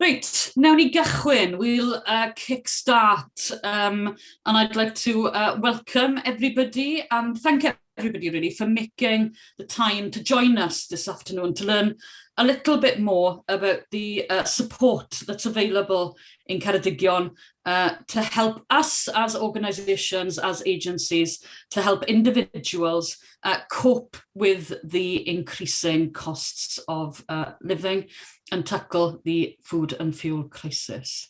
Right, now ni gychwyn. We'll kickstart, and I'd like to welcome everybody and thank everybody really for making the time to join us this afternoon to learn a little bit more about the support that's available in Ceredigion to help us as organisations, as agencies, to help individuals cope with the increasing costs of living and tackle the food and fuel crisis.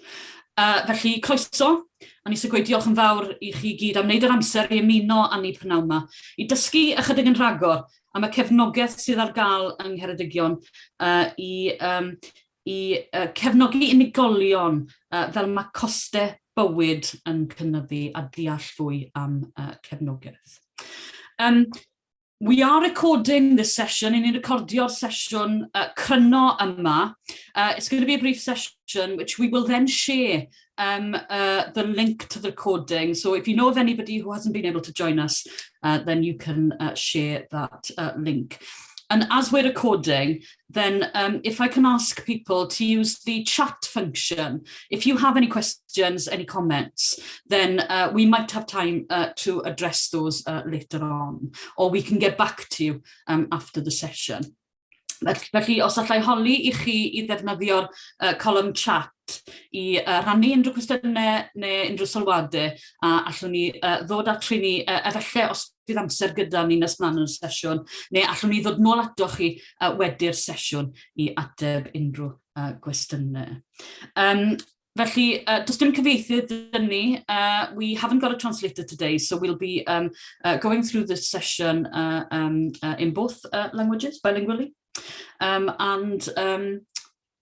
Felly, croeso, a ni sy'n gweud diolch yn fawr i chi gyd am wneud yr amser i ymuno â ni prynawn yma, i dysgu ychydig yn rhagor am y cefnogaeth sydd ar gael yng Ngheredigion i cefnogi unigolion fel mae costau bywyd yn cynyddu a deall fwy am cefnogaeth. We are recording this session, in recordio'r sesiwn cryno yma. It's going to be a brief session which we will then share the link to the recording. So if you know of anybody who hasn't been able to join us, then you can share that link. And as we're recording, then if I can ask people to use the chat function, if you have any questions, any comments, then we might have time to address those later on, or we can get back to you after the session. Felly, os allai holi i chi I ddefnyddio'r column chat I rannu unrhyw cwestiynau neu unrhyw sylwadau, a allwn ni ddod atri ni efallai os bydd amser gyda ni nes mlaen yn y sesiwn, neu allwn ni ddod nôl atoch chi wedi'r sesiwn I ateb unrhyw gwestiynau. Felly, does dim cyfieithydd dyn ni. We haven't got a translator today, so we'll be going through this session in both languages, bilingually.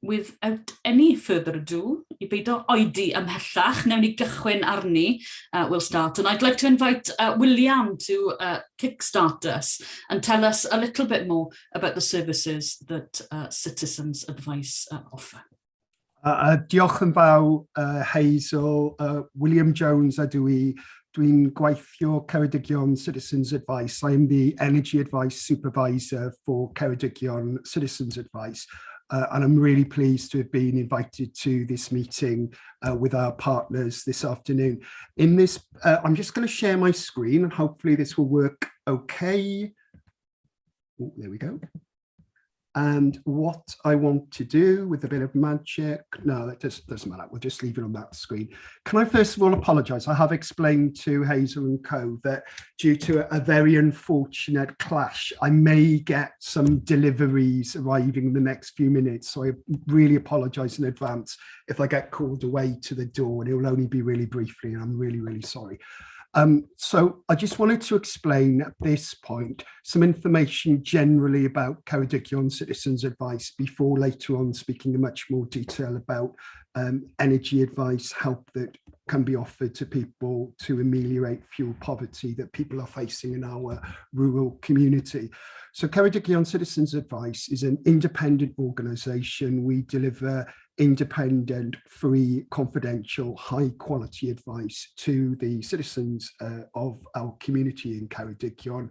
Without any further ado, I beidio oedi ymhellach, newn ni gychwyn arni, we'll start. And I'd like to invite William to kickstart us and tell us a little bit more about the services that Citizens Advice offer. Diolch yn fawr, Hazel. William Jones ydw I. Dwi'n gweithio Ceredigion Citizens Advice. I'm the Energy Advice Supervisor for Ceredigion Citizens Advice. And I'm really pleased to have been invited to this meeting with our partners this afternoon. In this, I'm just going to share my screen and hopefully this will work okay. Oh, there we go. And what I want to do with a bit of magic, no, that doesn't matter. We'll just leave it on that screen. Can I first of all apologise? I have explained to Hazel and Co that due to a very unfortunate clash, I may get some deliveries arriving in the next few minutes. So I really apologise in advance if I get called away to the door, and it will only be really briefly, and I'm really, really sorry. So I just wanted to explain at this point some information generally about Ceredigion Citizens Advice before later on speaking in much more detail about energy advice, help that can be offered to people to ameliorate fuel poverty that people are facing in our rural community. So Ceredigion Citizens Advice is an independent organisation. We deliver independent, free, confidential, high-quality advice to the citizens of our community in Ceredigion.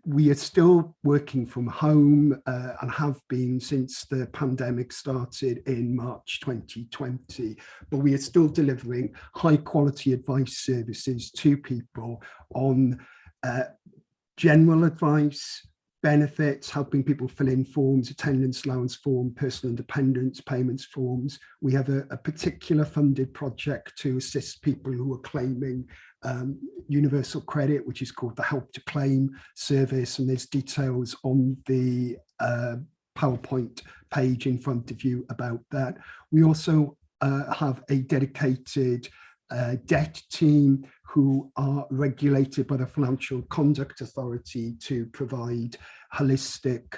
We are still working from home and have been since the pandemic started in March 2020, but we are still delivering high-quality advice services to people on general advice, benefits, helping people fill in forms, attendance allowance form, personal independence payments forms. We have a particular funded project to assist people who are claiming universal credit, which is called the Help to Claim service, and there's details on the PowerPoint page in front of you about that. We also have a dedicated debt team who are regulated by the Financial Conduct Authority to provide holistic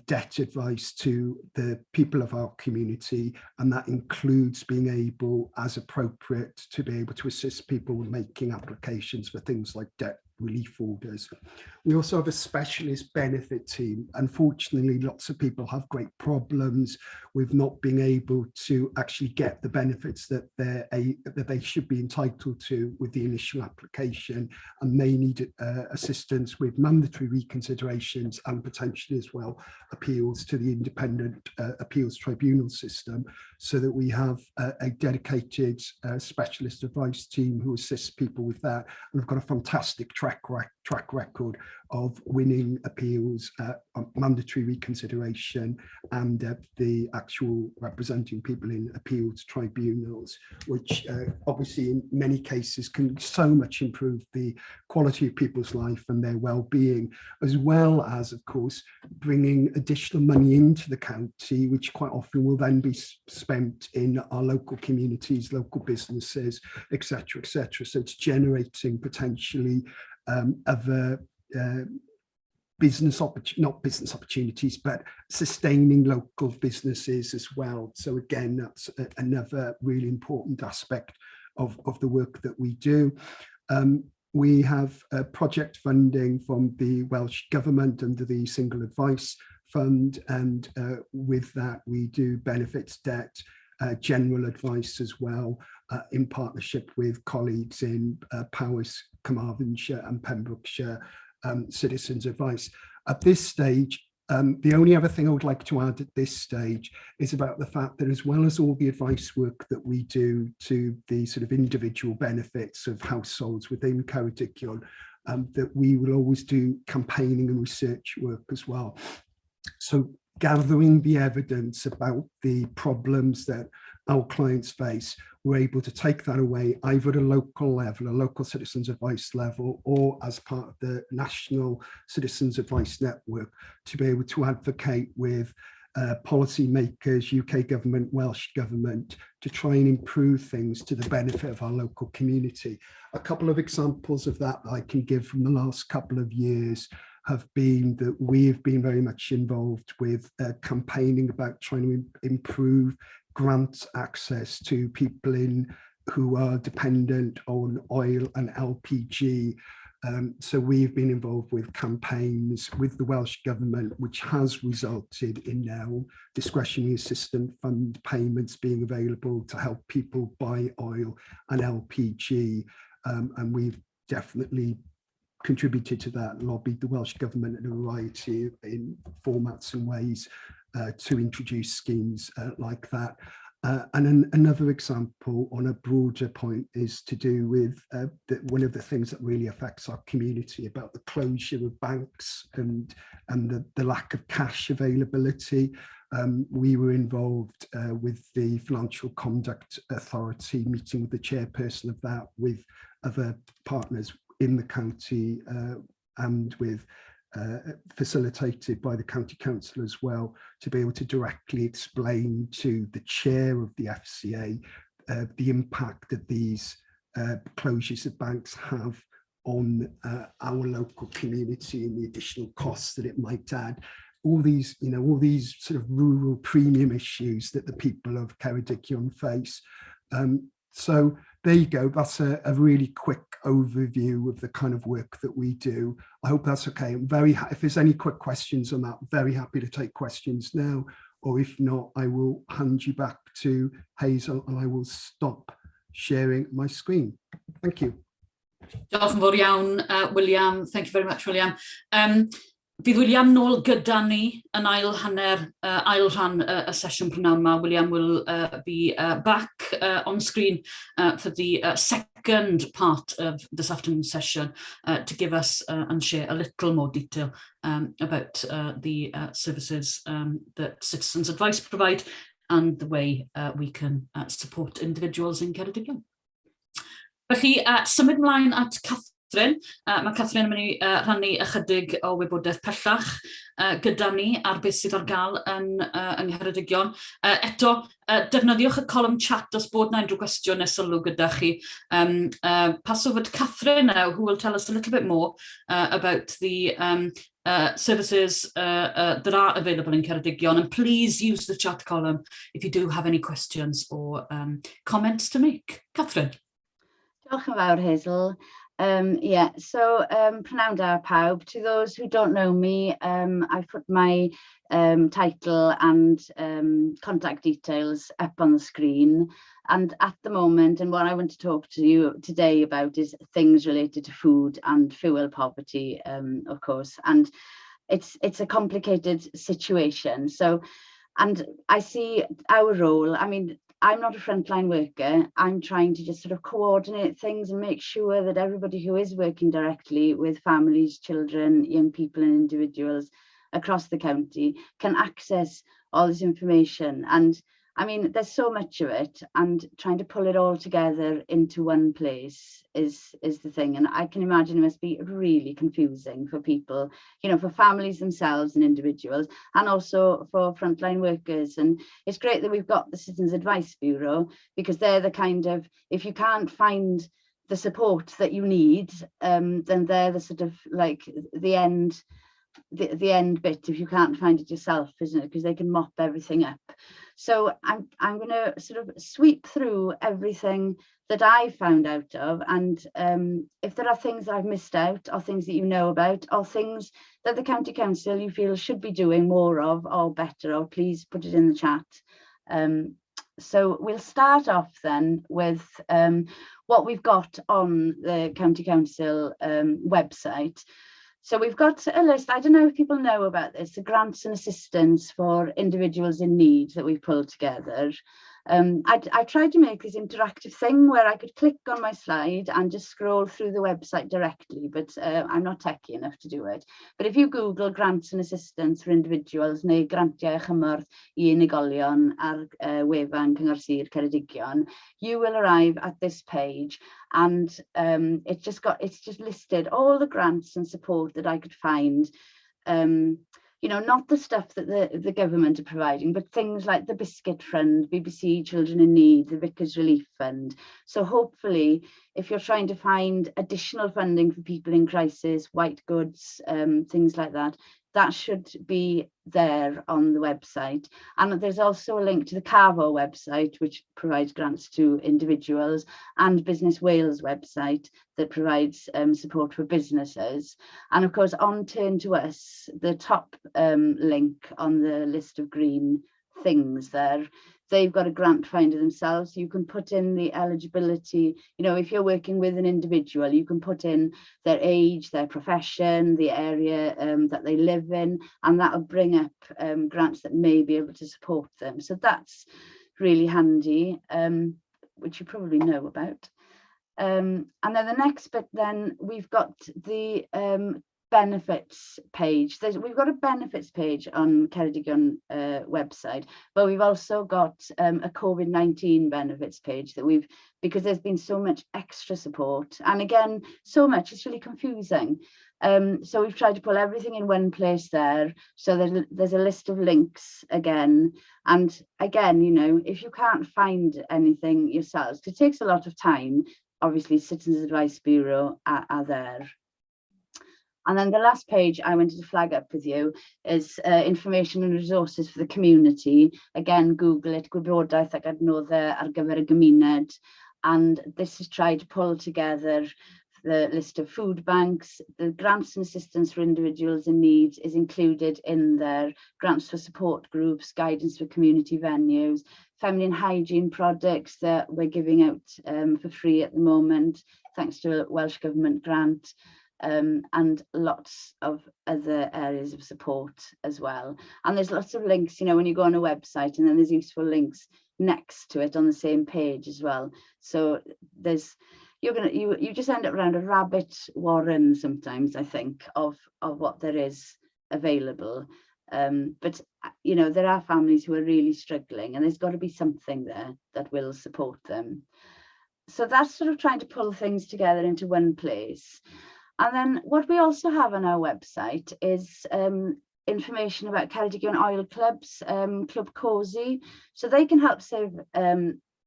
debt advice to the people of our community, and that includes being able, as appropriate, to be able to assist people with making applications for things like debt relief orders. We also have a specialist benefit team. Unfortunately, lots of people have great problems with not being able to actually get the benefits that they should be entitled to with the initial application, and they need assistance with mandatory reconsiderations and potentially as well appeals to the independent appeals tribunal system, so that we have a dedicated specialist advice team who assists people with that. And we've got a fantastic track record of winning appeals, mandatory reconsideration, and the actual representing people in appeals tribunals, which obviously in many cases can so much improve the quality of people's life and their well-being, as well as, of course, bringing additional money into the county, which quite often will then be spent in our local communities, local businesses, etc., etc. So it's generating potentially other not business opportunities, but sustaining local businesses as well. So again, that's another really important aspect of the work that we do. We have project funding from the Welsh Government under the Single Advice Fund, and with that we do benefits debt, general advice as well, in partnership with colleagues in Powys, Carmarthenshire and Pembrokeshire, citizens advice. At this stage, the only other thing I would like to add at this stage is about the fact that, as well as all the advice work that we do to the sort of individual benefits of households within Ceredigion, that we will always do campaigning and research work as well. So gathering the evidence about the problems that our clients face, we're able to take that away either at a local level, a local citizens advice level, or as part of the national citizens advice network, to be able to advocate with policy makers, UK government, Welsh government, to try and improve things to the benefit of our local community. A couple of examples of that I can give from the last couple of years have been that we have been very much involved with campaigning about trying to improve grant access to people who are dependent on oil and LPG. So we've been involved with campaigns with the Welsh Government, which has resulted in now discretionary assistance fund payments being available to help people buy oil and LPG. And we've definitely contributed to that, lobbied the Welsh Government in a variety in formats and ways to introduce schemes like that. And another example on a broader point is to do with one of the things that really affects our community, about the closure of banks and the lack of cash availability. We were involved with the Financial Conduct Authority, meeting with the chairperson of that, with other partners in the county, and with facilitated by the county council as well, to be able to directly explain to the chair of the FCA the impact that these closures of banks have on our local community and the additional costs that it might add. All these sort of rural premium issues that the people of Ngheredigion face. So there you go. That's a really quick overview of the kind of work that we do. I hope that's okay. I'm very happy. If there's any quick questions on that, very happy to take questions now, or if not, I will hand you back to Hazel and I will stop sharing my screen. Thank you. Diolch yn fawr iawn, William. Thank you very much, William. Fydd William nôl gyda ni yn ail rhan y sesiwn prynawn yma. William will be back on screen for the second part of this afternoon's session to give us and share a little more detail about the services that Citizens Advice provide and the way we can support individuals in Ngheredigion. Felly, symud mlaen at Catherine. Mae Catherine yn mynd i rhannu ychydig o wybodaeth pellach gyda ni ar beth sydd ar gael yn Ngheredigion. Eto, defnyddiwch y column chat os bod na unrhyw gwestiwn neu sylw gyda chi. Pass over to Catherine now, who will tell us a little bit more about the services that are available in Ceredigion, and please use the chat column if you do have any questions or comments to make. Catherine. Diolch yn fawr, Hazel. Prynawn da pawb. To those who don't know me, I've put my title and contact details up on the screen. And at the moment, and what I want to talk to you today about is things related to food and fuel poverty, of course. And it's a complicated situation. So, and I see our role, I mean, I'm not a frontline worker. I'm trying to just sort of coordinate things and make sure that everybody who is working directly with families, children, young people and individuals across the county can access all this information. And I mean, there's so much of it, and trying to pull it all together into one place is the thing. And I can imagine it must be really confusing for people, you know, for families themselves and individuals, and also for frontline workers. And it's great that we've got the Citizens Advice Bureau, because they're the kind of, if you can't find the support that you need, then they're the sort of like the end bit if you can't find it yourself, isn't it? Because they can mop everything up. So I'm going to sort of sweep through everything that I found out of, and if there are things I've missed out, or things that you know about, or things that the County Council you feel should be doing more of or better, or please put it in the chat. So we'll start off then with what we've got on the County Council website. So we've got a list, I don't know if people know about this, the grants and assistance for individuals in need that we've pulled together. I tried to make this interactive thing where I could click on my slide and just scroll through the website directly, but I'm not techy enough to do it. But if you Google grants and assistance for individuals, neu grantiau chymorth I unigolion ar wefan Cyngor Sir Ceredigion, you will arrive at this page, and it's just listed all the grants and support that I could find. You know, not the stuff that the government are providing, but things like the Biscuit Fund, BBC Children in Need, the Vicar's Relief Fund. So hopefully, if you're trying to find additional funding for people in crisis, white goods, things like that, that should be there on the website. And there's also a link to the Carvo website, which provides grants to individuals, and Business Wales website that provides support for businesses. And of course, on Turn to Us, the top link on the list of green things there, they've got a grant finder themselves. You can put in the eligibility, you know, if you're working with an individual, you can put in their age, their profession, the area that they live in, and that'll bring up grants that may be able to support them. So that's really handy, which you probably know about. And then the next bit, then we've got the benefits page. We've got a benefits page on Ngheredigion website, but we've also got a COVID-19 benefits page that because there's been so much extra support, and again, so much, it's really confusing. So we've tried to pull everything in one place there. So there's a list of links again. And again, you know, if you can't find anything yourselves, it takes a lot of time, obviously Citizens Advice Bureau are there. And then the last page I wanted to flag up with you is information and resources for the community. Again, Google it, gwybodaeth ac adnoddau ar gyfer y gymuned. And this is trying to pull together the list of food banks. The grants and assistance for individuals in need is included in there. Grants for support groups, guidance for community venues, feminine hygiene products that we're giving out for free at the moment, thanks to a Welsh Government grant. And lots of other areas of support as well. And there's lots of links, you know, when you go on a website, and then there's useful links next to it on the same page as well. So there's, you just end up around a rabbit warren sometimes, I think, of what there is available. But you know, there are families who are really struggling, and there's got to be something there that will support them. So that's sort of trying to pull things together into one place. And then what we also have on our website is information about Ceredigion oil clubs, Club Cozy. So they can help save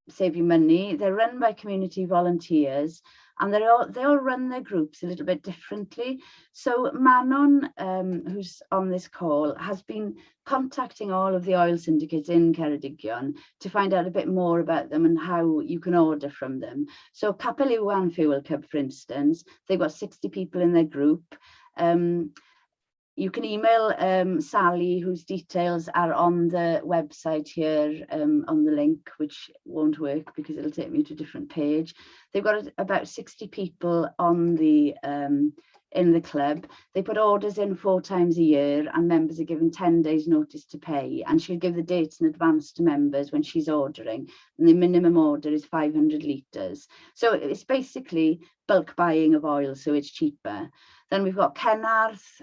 save you money. They're run by community volunteers, and they all run their groups a little bit differently. So Manon, who's on this call, has been contacting all of the oil syndicates in Ceredigion to find out a bit more about them and how you can order from them. So Capel Iwan Fuel Club, for instance, they've got 60 people in their group. You can email Sally, whose details are on the website here on the link, which won't work because it'll take me to a different page. They've got about 60 people on the in the club. They put orders in 4 times a year, and members are given 10 days notice to pay, and she'll give the dates in advance to members when she's ordering, and the minimum order is 500 litres. So it's basically bulk buying of oil, so it's cheaper. Then we've got Cynarth,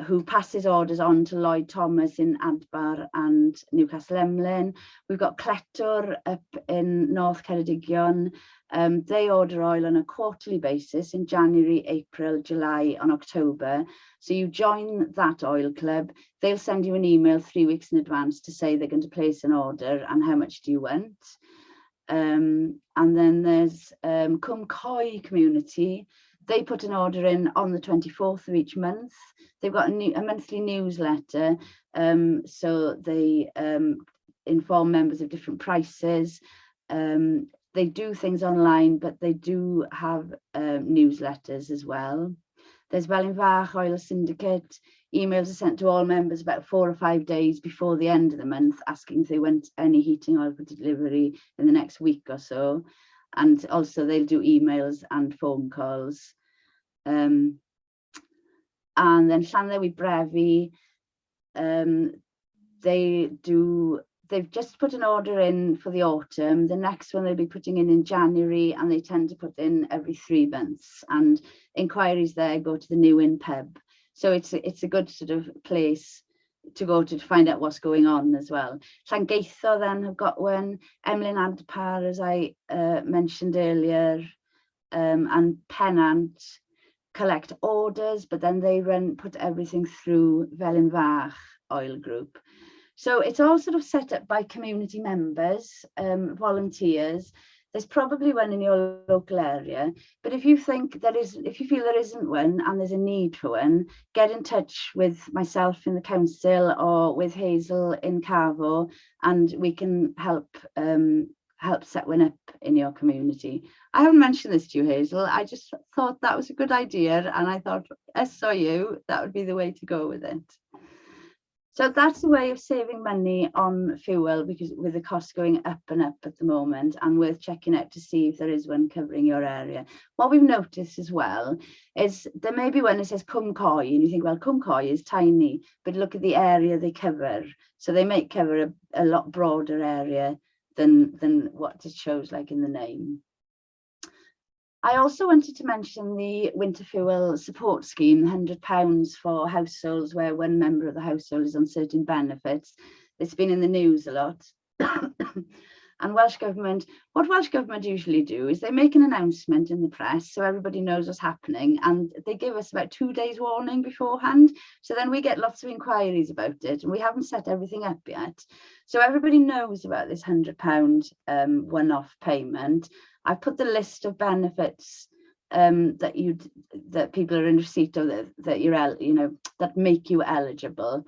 who passes orders on to Lloyd Thomas in Adbar and Newcastle Emlyn. We've got Cletwr up in North Ceredigion. They order oil on a quarterly basis in January, April, July and October. So you join that oil club, they'll send you an email 3 weeks in advance to say they're going to place an order and how much do you want. And then there's Cwm community. They put an order in on the 24th of each month. They've got a monthly newsletter, so they inform members of different prices. They do things online, but they do have newsletters as well. There's Wellinfach Oil Syndicate. Emails are sent to all members about 4 or 5 days before the end of the month, asking if they want any heating oil for delivery in the next week or so. And also they'll do emails and phone calls. And then Llanelwy Brefi, they've just put an order in for the autumn. The next one they'll be putting in January, and they tend to put in every 3 months. And inquiries there go to the New Inn pub. So it's a good sort of place to go to find out what's going on as well. Llangeitho then have got one, Emlyn Adpar, as I mentioned earlier, and Pennant collect orders, but then they put everything through Wellinfach Oil Group. So it's all sort of set up by community members, volunteers. There's probably one in your local area, but if you feel there isn't one and there's a need for one, get in touch with myself in the council or with Hazel in Carvo, and we can help set one up in your community. I haven't mentioned this to you, Hazel. I just thought that was a good idea, and I thought, SOU, that would be the way to go with it. So that's a way of saving money on fuel, because with the cost going up and up at the moment, and worth checking out to see if there is one covering your area. What we've noticed as well is there may be one that says Cwm Coy, and you think, well, Cwm Coy is tiny, but look at the area they cover. So they might cover a lot broader area than what it shows like in the name. I also wanted to mention the winter fuel support scheme, £100 for households where one member of the household is on certain benefits. It's been in the news a lot. And what Welsh Government usually do is they make an announcement in the press so everybody knows what's happening, and they give us about 2 days warning beforehand. So then we get lots of inquiries about it, and we haven't set everything up yet. So everybody knows about this £100 one-off payment. I put the list of benefits that people are in receipt of that make you eligible.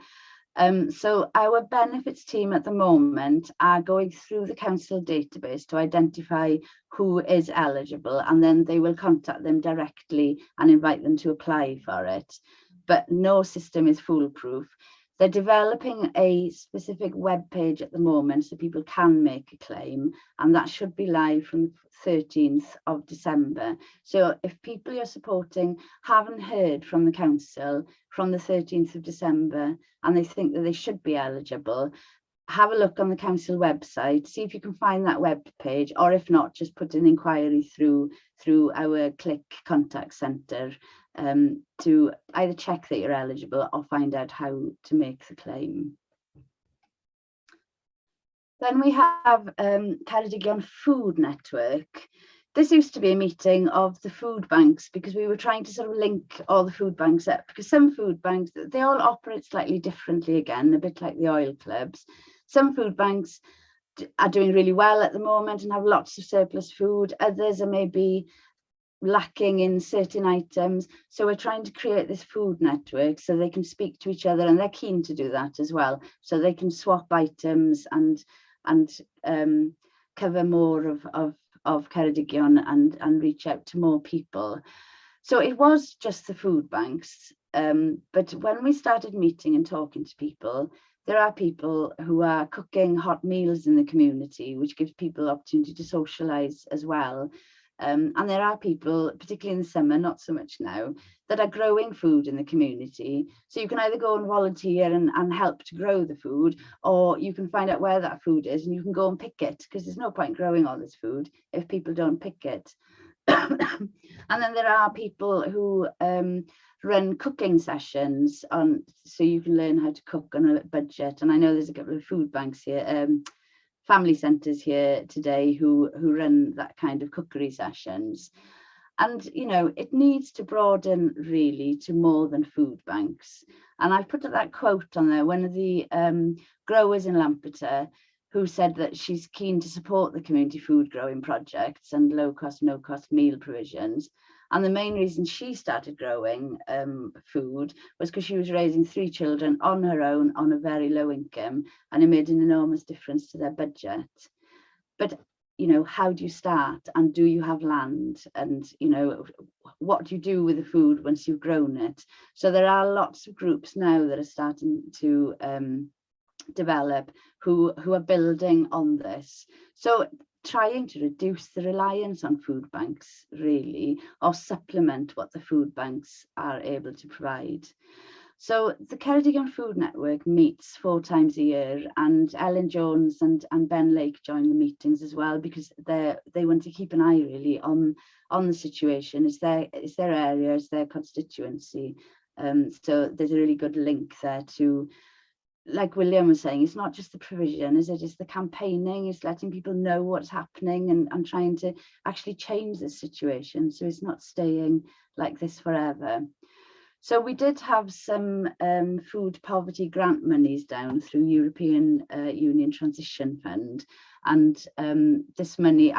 So our benefits team at the moment are going through the council database to identify who is eligible, and then they will contact them directly and invite them to apply for it. But no system is foolproof. They're developing a specific web page at the moment so people can make a claim, and that should be live from the 13th of December. So if people you're supporting haven't heard from the council from the 13th of December and they think that they should be eligible, have a look on the council website, see if you can find that web page, or if not, just put an inquiry through our Click contact centre to either check that you're eligible or find out how to make the claim. Then we have Ceredigion Food Network. This used to be a meeting of the food banks, because we were trying to sort of link all the food banks up, because some food banks, they all operate slightly differently again, a bit like the oil clubs. Some food banks are doing really well at the moment and have lots of surplus food. Others are maybe lacking in certain items. So we're trying to create this food network so they can speak to each other, and they're keen to do that as well. So they can swap items and cover more of Ceredigion and reach out to more people. So it was just the food banks. But when we started meeting and talking to people, there are people who are cooking hot meals in the community, which gives people opportunity to socialise as well. And there are people, particularly in the summer, not so much now, that are growing food in the community. So you can either go and volunteer and help to grow the food, or you can find out where that food is and you can go and pick it, because there's no point growing all this food if people don't pick it. And then there are people who run cooking sessions on, so you can learn how to cook on a budget. And I know there's a couple of food banks here, family centres here today who run that kind of cookery sessions. And you know, it needs to broaden really to more than food banks. And I've put that quote on there, one of the growers in Lampeter, who said that she's keen to support the community food growing projects and low cost, no cost meal provisions. And the main reason she started growing food was because she was raising 3 children on her own on a very low income, and it made an enormous difference to their budget. But, you know, how do you start, and do you have land, and, you know, what do you do with the food once you've grown it? So there are lots of groups now that are starting to develop who are building on this. So trying to reduce the reliance on food banks really, or supplement what the food banks are able to provide. So the Ceredigion Food Network meets 4 times a year, and Ellen Jones and Ben Lake join the meetings as well, because they want to keep an eye really on the situation. It's their area, it's their constituency. So there's a really good link there to, like William was saying, it's not just the provision, is it? It's the campaigning, it's letting people know what's happening and trying to actually change the situation so it's not staying like this forever. So we did have some food poverty grant monies down through European Union Transition Fund, and this money,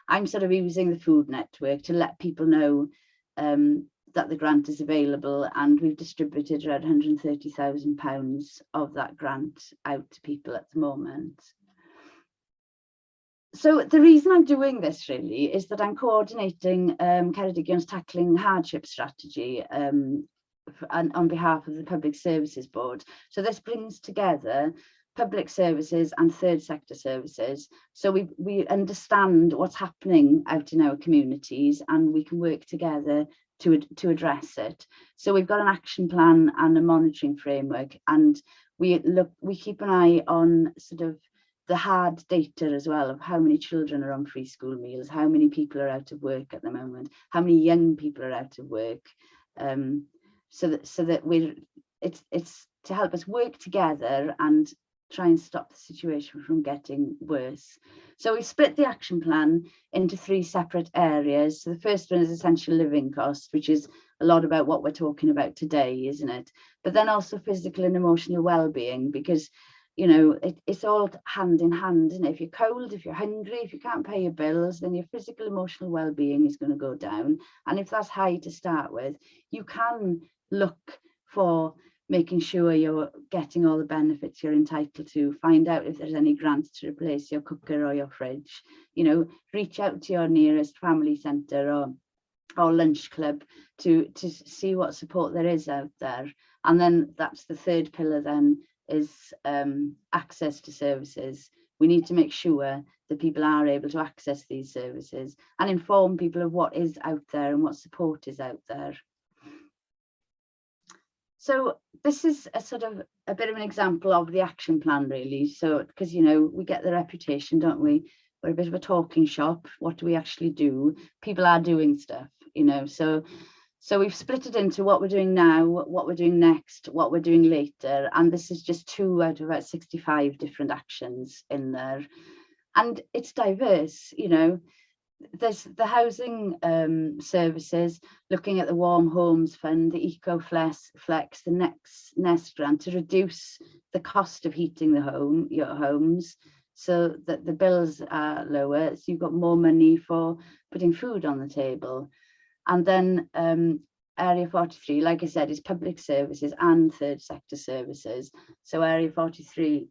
I'm sort of using the food network to let people know that the grant is available, and we've distributed around £130,000 of that grant out to people at the moment. So the reason I'm doing this really is that I'm coordinating Ngheredigion's tackling hardship strategy on behalf of the Public Services Board. So this brings together public services and third sector services, so we understand what's happening out in our communities, and we can work together to address it. So we've got an action plan and a monitoring framework, and we keep an eye on sort of the hard data as well, of how many children are on free school meals, how many people are out of work at the moment, how many young people are out of work, so that it's to help us work together and try and stop the situation from getting worse. So we split the action plan into 3 separate areas. So the first one is essential living costs, which is a lot about what we're talking about today, isn't it? But then also physical and emotional well-being, because, you know, it's all hand in hand. And if you're cold, if you're hungry, if you can't pay your bills, then your physical emotional well-being is going to go down. And if that's high to start with, you can look for making sure you're getting all the benefits you're entitled to, find out if there's any grants to replace your cooker or your fridge, you know, reach out to your nearest family centre or lunch club to see what support there is out there. And then that's the third pillar then, is access to services. We need to make sure that people are able to access these services and inform people of what is out there and what support is out there. So this is a bit of an example of the action plan really. So, because, you know, we get the reputation, don't we? We're a bit of a talking shop. What do we actually do? People are doing stuff, you know. So we've split it into what we're doing now, what we're doing next, what we're doing later. And this is just 2 out of about 65 different actions in there. And it's diverse, you know. There's the housing services, looking at the Warm Homes Fund, the Eco Flex, the Nest grant to reduce the cost of heating your homes. so that the bills are lower, so you've got more money for putting food on the table. And then Area 43, like I said, is public services and third sector services. So Area 43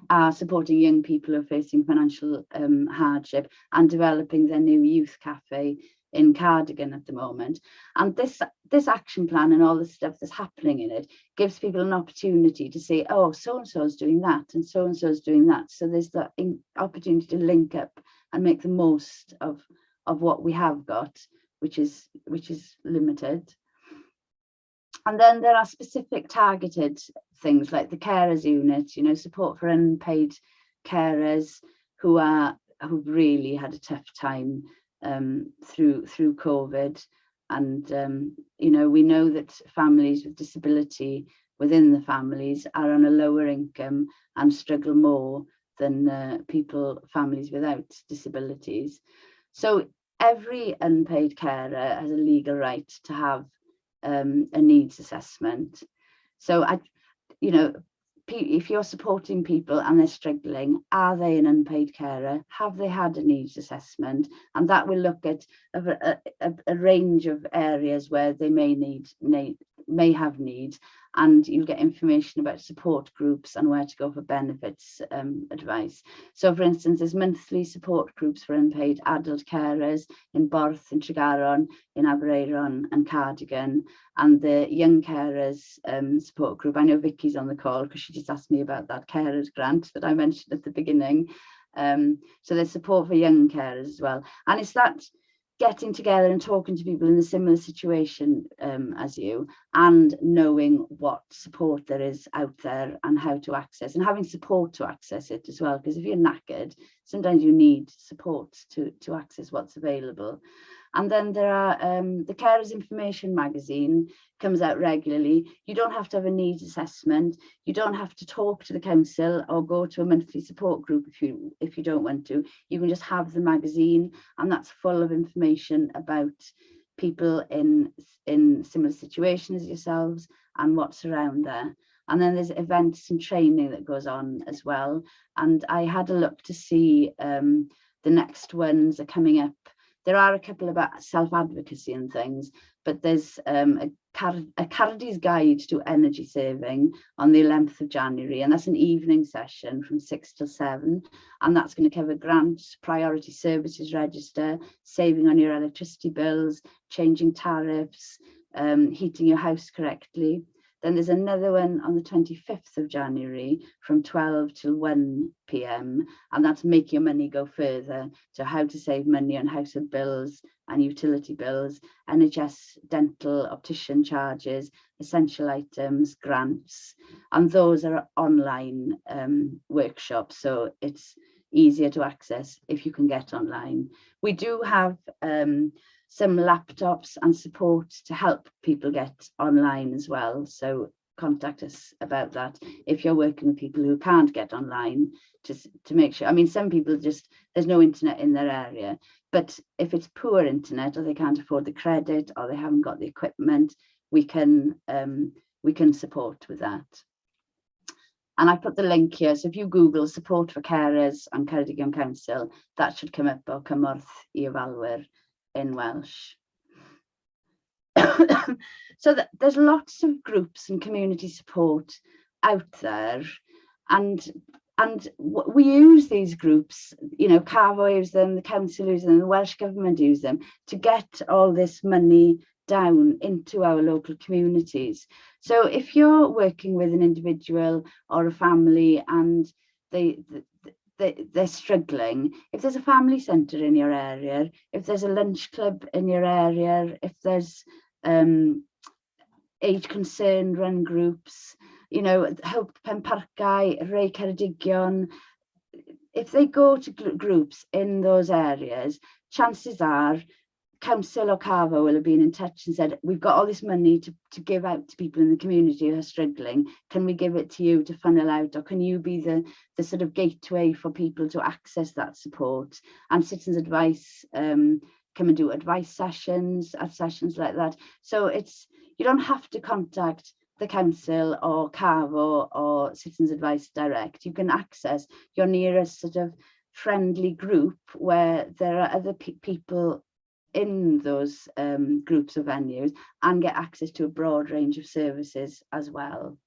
are supporting young people who are facing financial hardship and developing their new youth cafe in Cardigan at the moment. And this action plan and all the stuff that's happening in it gives people an opportunity to say, oh, so-and-so is doing that and so-and-so is doing that. So there's the opportunity to link up and make the most of what we have got, which is limited. And then there are specific targeted things like the carers unit, you know, support for unpaid carers who've really had a tough time through COVID. And you know, we know that families with disability within the families are on a lower income and struggle more than families without disabilities. So every unpaid carer has a legal right to have a needs assessment. So you know, if you're supporting people and they're struggling, are they an unpaid carer? Have they had a needs assessment? And that will look at a range of areas where they may have needs, and you'll get information about support groups and where to go for benefits advice. So for instance, there's monthly support groups for unpaid adult carers in Borth, in Tregaron, in Aberaeron and Cardigan, and the young carers support group. I know Vicky's on the call because she just asked me about that carers grant that I mentioned at the beginning. So there's support for young carers as well. And it's that getting together and talking to people in a similar situation as you, and knowing what support there is out there and how to access, and having support to access it as well, because if you're knackered, sometimes you need support to access what's available. And then there are the Carers Information magazine comes out regularly. You don't have to have a needs assessment. You don't have to talk to the council or go to a monthly support group if you don't want to. You can just have the magazine, and that's full of information about people in similar situations as yourselves and what's around there. And then there's events and training that goes on as well. And I had a look to see the next ones are coming up. There are a couple about self-advocacy and things, but there's a Cardi's Guide to Energy Saving on the 11th of January, and that's an evening session from 6 till 7, and that's going to cover grants, priority services register, saving on your electricity bills, changing tariffs, heating your house correctly. Then there's another one on the 25th of January from 12 till 1 p.m. and that's Make Your Money Go Further. So how to save money on household bills and utility bills, NHS dental optician charges, essential items, grants. And those are online workshops, so it's easier to access if you can get online. We do have some laptops and support to help people get online as well. So contact us about that if you're working with people who can't get online, to make sure. I mean, some people just, there's no internet in their area, but if it's poor internet or they can't afford the credit or they haven't got the equipment, we can support with that. And I put the link here, so if you Google support for carers and Ceredigion Council, that should come up, or cymorth I ofalwyr in Welsh. So there's lots of groups and community support out there, and we use these groups, you know, Carvo use them, the council use them, the Welsh Government use them to get all this money down into our local communities. So if you're working with an individual or a family and they're struggling, if there's a family centre in your area, if there's a lunch club in your area, if there's age concerned run groups, you know, helpu Penparcau, Ray Ceredigion, if they go to groups in those areas, chances are council or Carvo will have been in touch and said, we've got all this money to give out to people in the community who are struggling. Can we give it to you to funnel out, or can you be the sort of gateway for people to access that support? And Citizens Advice come and do advice sessions, at sessions like that. So you don't have to contact the council or CAVO or Citizens Advice Direct, you can access your nearest sort of friendly group where there are other people in those groups of venues and get access to a broad range of services as well.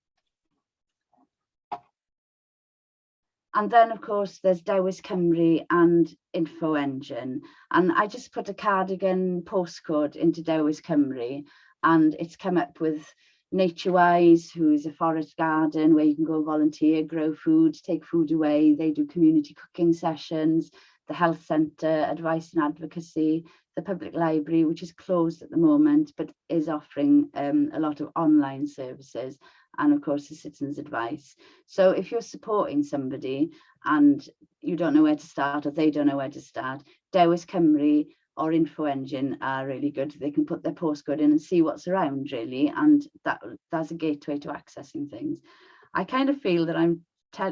And then, of course, there's Dewis Cymru and Info Engine. And I just put a cardigan postcode into Dewis Cymru, and it's come up with Naturewise, who is a forest garden where you can go volunteer, grow food, take food away. They do community cooking sessions, the health centre, advice and advocacy, the public library, which is closed at the moment, but is offering a lot of online services, and of course the Citizens Advice. So if you're supporting somebody and you don't know where to start, or they don't know where to start, Dewis Cymru or Info Engine are really good. They can put their postcode in and see what's around, really, and that's a gateway to accessing things. I kind of feel that I'm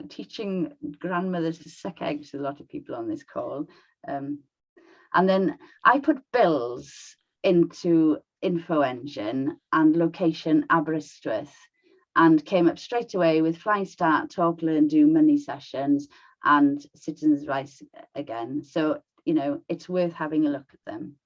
teaching grandmothers to suck eggs to a lot of people on this call. And then I put bills into Info Engine and location Aberystwyth, and came up straight away with Flying Start, Talk, Learn, Do money sessions and Citizens Advice again. So, you know, it's worth having a look at them.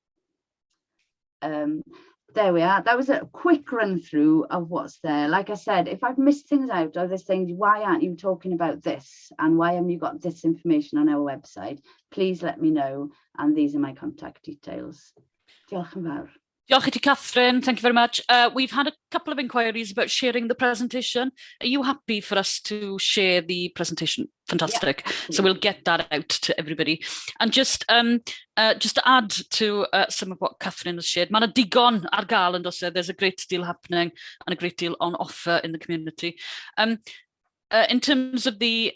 There we are. That was a quick run through of what's there. Like I said, if I've missed things out, or there's things, why aren't you talking about this? And why haven't you got this information on our website? Please let me know. And these are my contact details. Diolch yn fawr. Diolch I ti, Catherine. Thank you very much. We've had a couple of inquiries about sharing the presentation. Are you happy for us to share the presentation? Fantastic. Yeah, so we'll get that out to everybody. And just to add to some of what Catherine has shared, mae 'na digon ar gael yn does e? There's a great deal happening and a great deal on offer in the community. In terms of the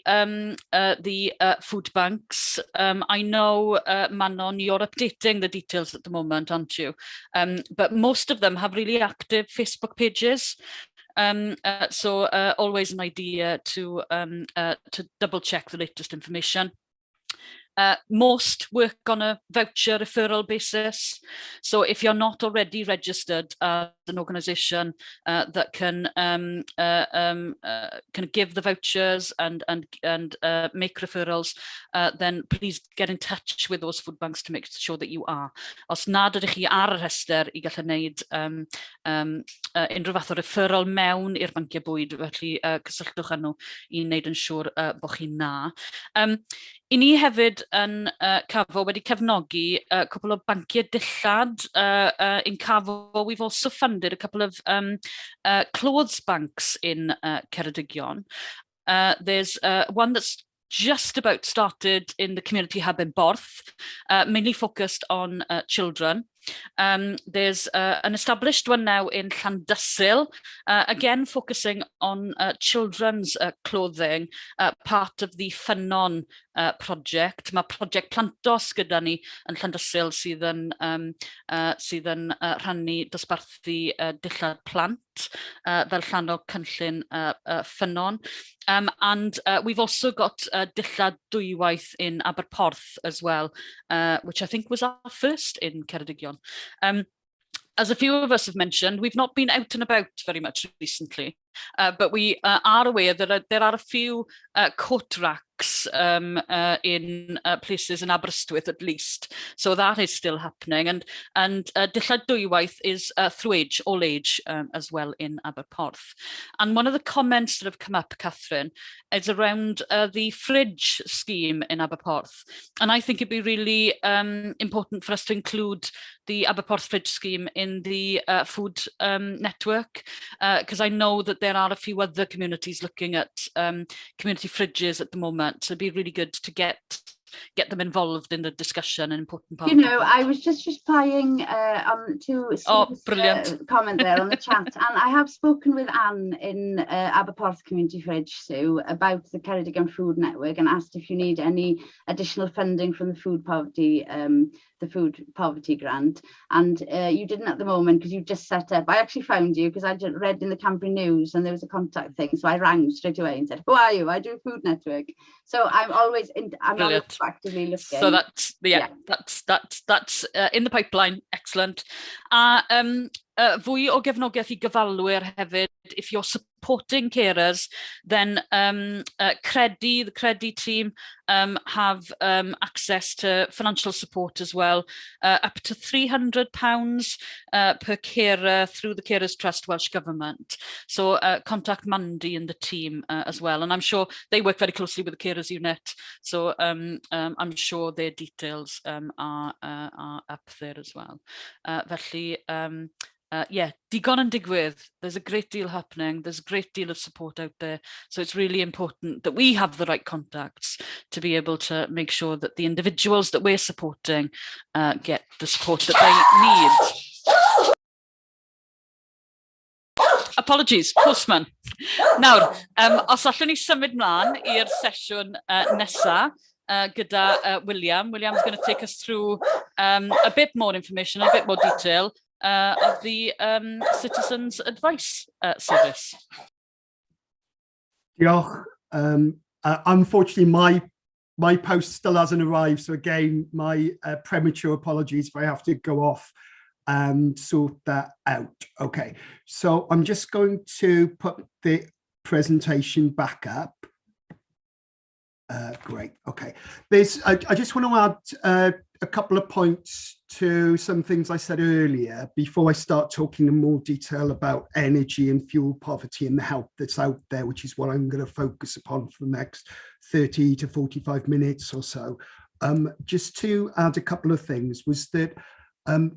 food banks, I know, Manon, you're updating the details at the moment, aren't you? But most of them have really active Facebook pages. So always an idea to double check the latest information. Most work on a voucher referral basis. So if you're not already registered as an organisation that can give the vouchers and make referrals, then please get in touch with those food banks to make sure that you are. Os nad ydych chi ar y rhestr I gallu wneud unrhyw fath o referral mewn i'r banciau bwyd, felly cysylltwch â nhw I wneud yn siŵr bod chi'n na. I ni hefyd yn CAVO wedi cefnogi cwbl o banciau dillad in CAVO. We've also funded a couple of clothes banks in Ceredigion. There's one that's just about started in the community hub in Borth, mainly focused on children. There's an established one now in Llandysul, again focusing on children's clothing, part of the Ffynnon project. Mae project Plantos gyda ni yn Llandysul sydd yn rhannu dosbarthu dillad plant fel rhan o cynllun Ffynnon. And we've also got dillad dwywaith in Aberporth as well, which I think was our first in Ceredigion. As a few of us have mentioned, we've not been out and about very much recently, but we are aware that there are a few coat racks in places in Aberystwyth at least, so that is still happening. And dillad dwywaith is through age, all age as well in Aberporth. And one of the comments that have come up, Catherine, is around the fridge scheme in Aberporth. And I think it'd be really important for us to include the Aberporth fridge scheme in the food network, because I know that there are a few other communities looking at community fridges at the moment. So it'd be really good to get them involved in the discussion, an important part. You know, I was just replying to Steve's comment there on the chat, and I have spoken with Anne in Aberporth Community Fridge, Sue, about the Ceredigion Food Network, and asked if you need any additional funding from the food poverty grant, and you didn't at the moment because you just set up. I actually found you because I just read in the Cambrian News and there was a contact thing, so I rang straight away and said, "Who are you?" I do Food Network, so I'm always actively looking. So that's that's in the pipeline. fwy o gefnogaeth I gyfalwyr hefyd. If you're supporting carers, then the Credi team have access to financial support as well, up to £300 per carer through the Carers Trust Welsh Government. So contact Mandy and the team as well. And I'm sure they work very closely with the carers unit. So I'm sure their details are up there as well. Felly, yeah, digon yn digwydd. There's a great deal happening. There's a great deal of support out there. So it's really important that we have the right contacts to be able to make sure that the individuals that we're supporting get the support that they need. Apologies, postman. Nawr, os allwn ni symud mlaen i'r sesiwn nesa gyda William. William's going to take us through a bit more information, a bit more detail of the Citizens Advice Service. Diolch. Unfortunately, my post still hasn't arrived, so again, my premature apologies if I have to go off and sort that out. Okay, so I'm just going to put the presentation back up. Great. Okay. I just want to add a couple of points to some things I said earlier before I start talking in more detail about energy and fuel poverty and the help that's out there, which is what I'm going to focus upon for the next 30 to 45 minutes or so. Just to add a couple of things was that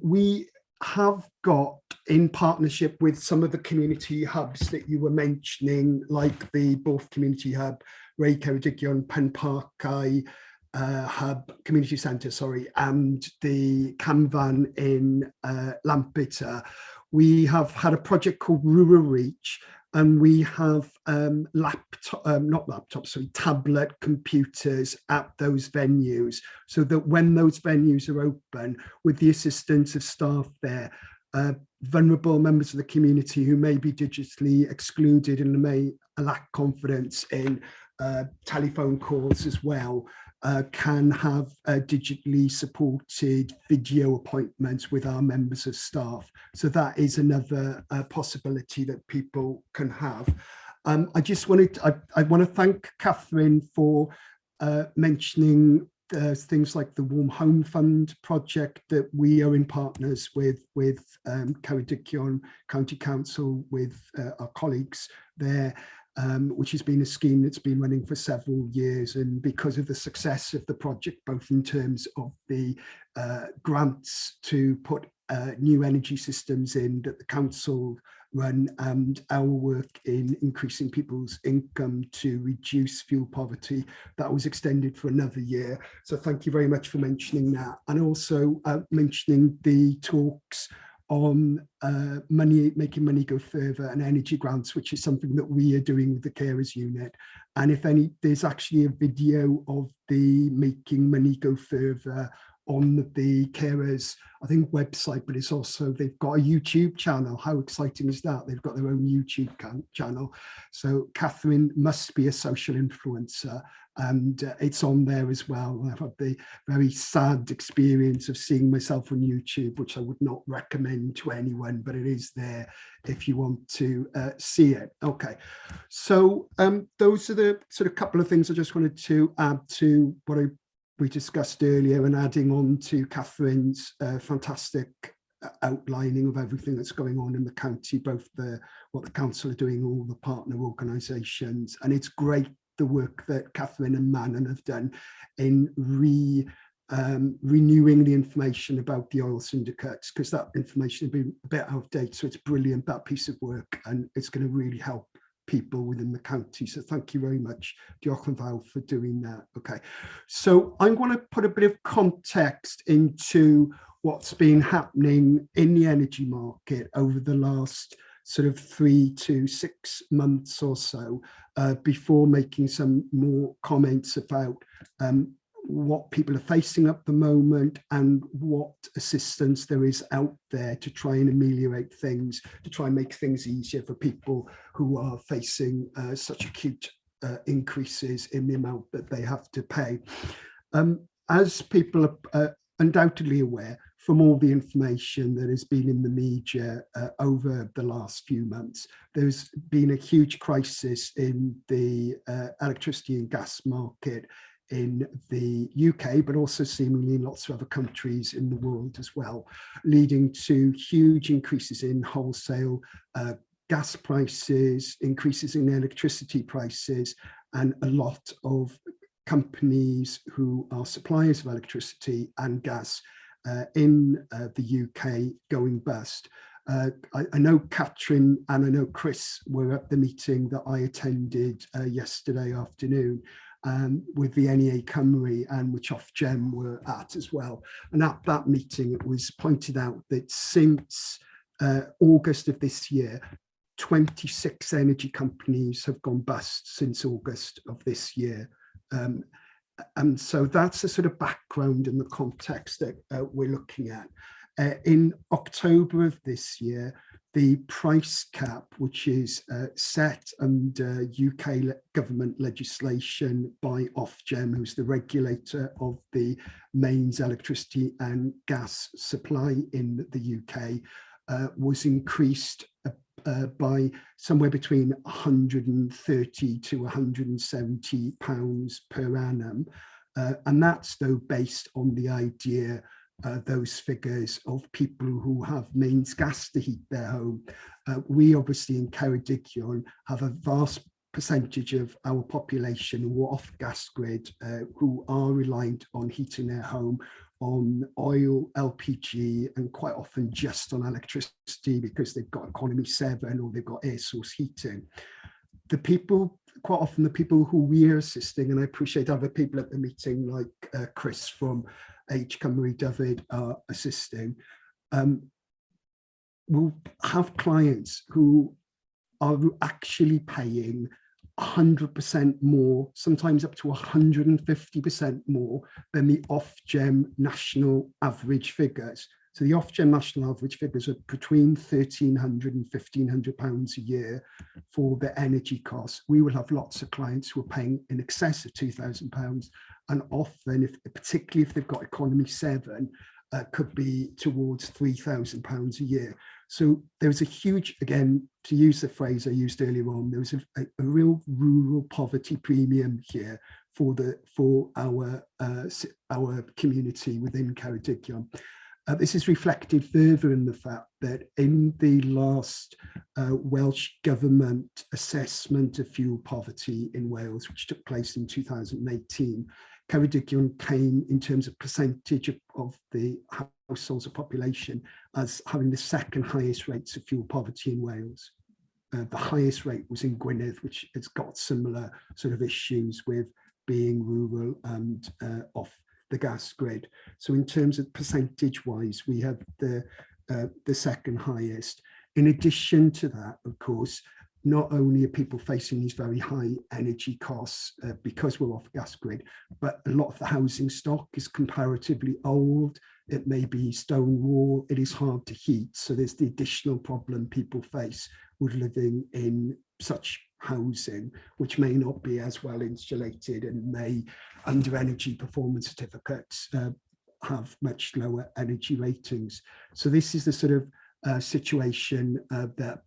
we have got, in partnership with some of the community hubs that you were mentioning, like the Borth Community Hub, Ray Ceredigion, Penparcau Hub, Community Centre, sorry, and the Camfan in Lampeter, we have had a project called Rural Reach, and we have tablet computers at those venues, so that when those venues are open, with the assistance of staff there, vulnerable members of the community who may be digitally excluded and may lack confidence in telephone calls as well, can have digitally supported video appointments with our members of staff. So that is another possibility that people can have. I want to thank Catherine for mentioning things like the Warm Home Fund project that we are in partners with Ceredigion County Council, with our colleagues there, which has been a scheme that's been running for several years. And because of the success of the project, both in terms of the grants to put new energy systems in that the council run, and our work in increasing people's income to reduce fuel poverty, that was extended for another year. So thank you very much for mentioning that, and also mentioning the talks on making money go further and energy grants, which is something that we are doing with the carers unit. And if any, there's actually a video of the making money go further on the carers, I think, website, but it's also, they've got a YouTube channel. How exciting is that? They've got their own YouTube channel. So Catherine must be a social influencer, and it's on there as well. I've had the very sad experience of seeing myself on YouTube, which I would not recommend to anyone, but it is there if you want to see it. Okay, so those are the sort of couple of things I just wanted to add to what we discussed earlier, and adding on to Catherine's fantastic outlining of everything that's going on in the county, both what the council are doing, all the partner organisations. And it's great the work that Catherine and Manon have done in renewing the information about the oil syndicates, because that information has been a bit out of date. So it's brilliant, that piece of work, and it's going to really help people within the county. So thank you very much, Diolch yn fawr, for doing that. Okay, so I'm going to put a bit of context into what's been happening in the energy market over the last sort of 3 to 6 months or so, before making some more comments about what people are facing at the moment and what assistance there is out there to try and ameliorate things, to try and make things easier for people who are facing such acute increases in the amount that they have to pay. As people are undoubtedly aware, from all the information that has been in the media over the last few months, there's been a huge crisis in the electricity and gas market in the UK, but also seemingly in lots of other countries in the world as well, leading to huge increases in wholesale gas prices, increases in electricity prices, and a lot of companies who are suppliers of electricity and gas in the UK going bust. I know Catherine and I know Chris were at the meeting that I attended yesterday afternoon with the NEA Cymru, and which Ofgem were at as well. And at that meeting, it was pointed out that since August of this year, 26 energy companies have gone bust since August of this year. And so that's a sort of background in the context that we're looking at. In October of this year, the price cap, which is set under UK government legislation by Ofgem, who's the regulator of the mains electricity and gas supply in the UK, was increased by somewhere between 130 to 170 pounds per annum. And that's though based on the idea, those figures of people who have mains gas to heat their home. We obviously in Ceredigion have a vast percentage of our population who are off gas grid, who are reliant on heating their home on oil, LPG, and quite often just on electricity because they've got economy 7 or they've got air source heating. The people, quite often the people who we are assisting, and I appreciate other people at the meeting like Chris from H Cymru, David are assisting, will have clients who are actually paying 100% more, sometimes up to 150% more than the Ofgem national average figures. So the Ofgem national average figures are between £1,300 and £1,500 a year for the energy costs. We will have lots of clients who are paying in excess of £2,000, and often, particularly if they've got economy 7, could be towards £3,000 a year. So there's a huge, again, to use the phrase I used earlier on, there was a real rural poverty premium here for our community within Ceredigion. This is reflected further in the fact that in the last Welsh Government assessment of fuel poverty in Wales, which took place in 2018, Ceredigion came in terms of percentage of the households of population as having the second highest rates of fuel poverty in Wales. The highest rate was in Gwynedd, which has got similar sort of issues with being rural and off the gas grid. So in terms of percentage wise, we have the second highest. In addition to that, of course, not only are people facing these very high energy costs because we're off gas grid, but a lot of the housing stock is comparatively old. It may be stone wall, it is hard to heat. So there's the additional problem people face with living in such housing, which may not be as well insulated and may, under energy performance certificates, have much lower energy ratings. So this is the sort of situation that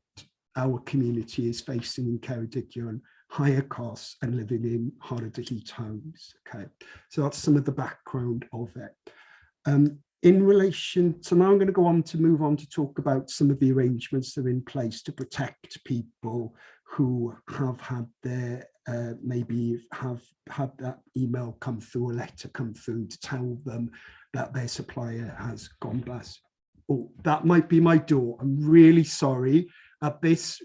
our community is facing in Ceredigion, higher costs and living in harder to heat homes. Okay, so that's some of the background of it. In relation, so now I'm going to move on to talk about some of the arrangements that are in place to protect people who have had their, maybe have had that email come through, a letter come through to tell them that their supplier has gone bust. Oh, that might be my door. I'm really sorry. At this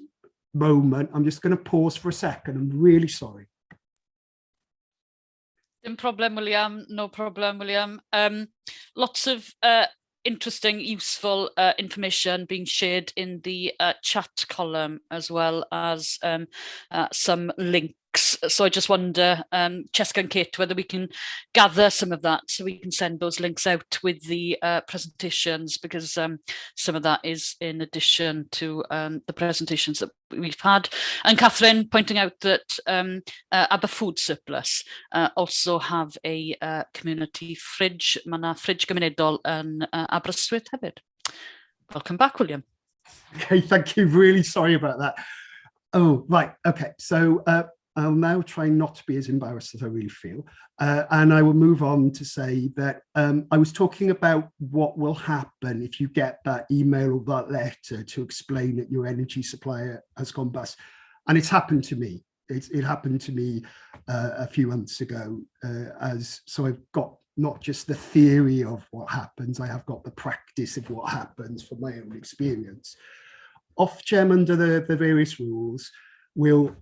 moment, I'm just going to pause for a second. I'm really sorry. No problem, William. No problem, William. Lots of interesting, useful information being shared in the chat column, as well as some links links. So I just wonder, Cheska and Kate, whether we can gather some of that so we can send those links out with the presentations, because some of that is in addition to the presentations that we've had. And Catherine pointing out that Aber Food Surplus also have a community fridge, mae 'na fridge gymunedol yn Aberystwyth hefyd. Welcome back, William. Okay, thank you. Really sorry about that. Oh, right. Okay. So I'll now try not to be as embarrassed as I really feel. And I will move on to say that I was talking about what will happen if you get that email or that letter to explain that your energy supplier has gone bust. And it's happened to me. It happened to me a few months ago. So I've got not just the theory of what happens, I have got the practice of what happens from my own experience. Ofgem, under the various rules, will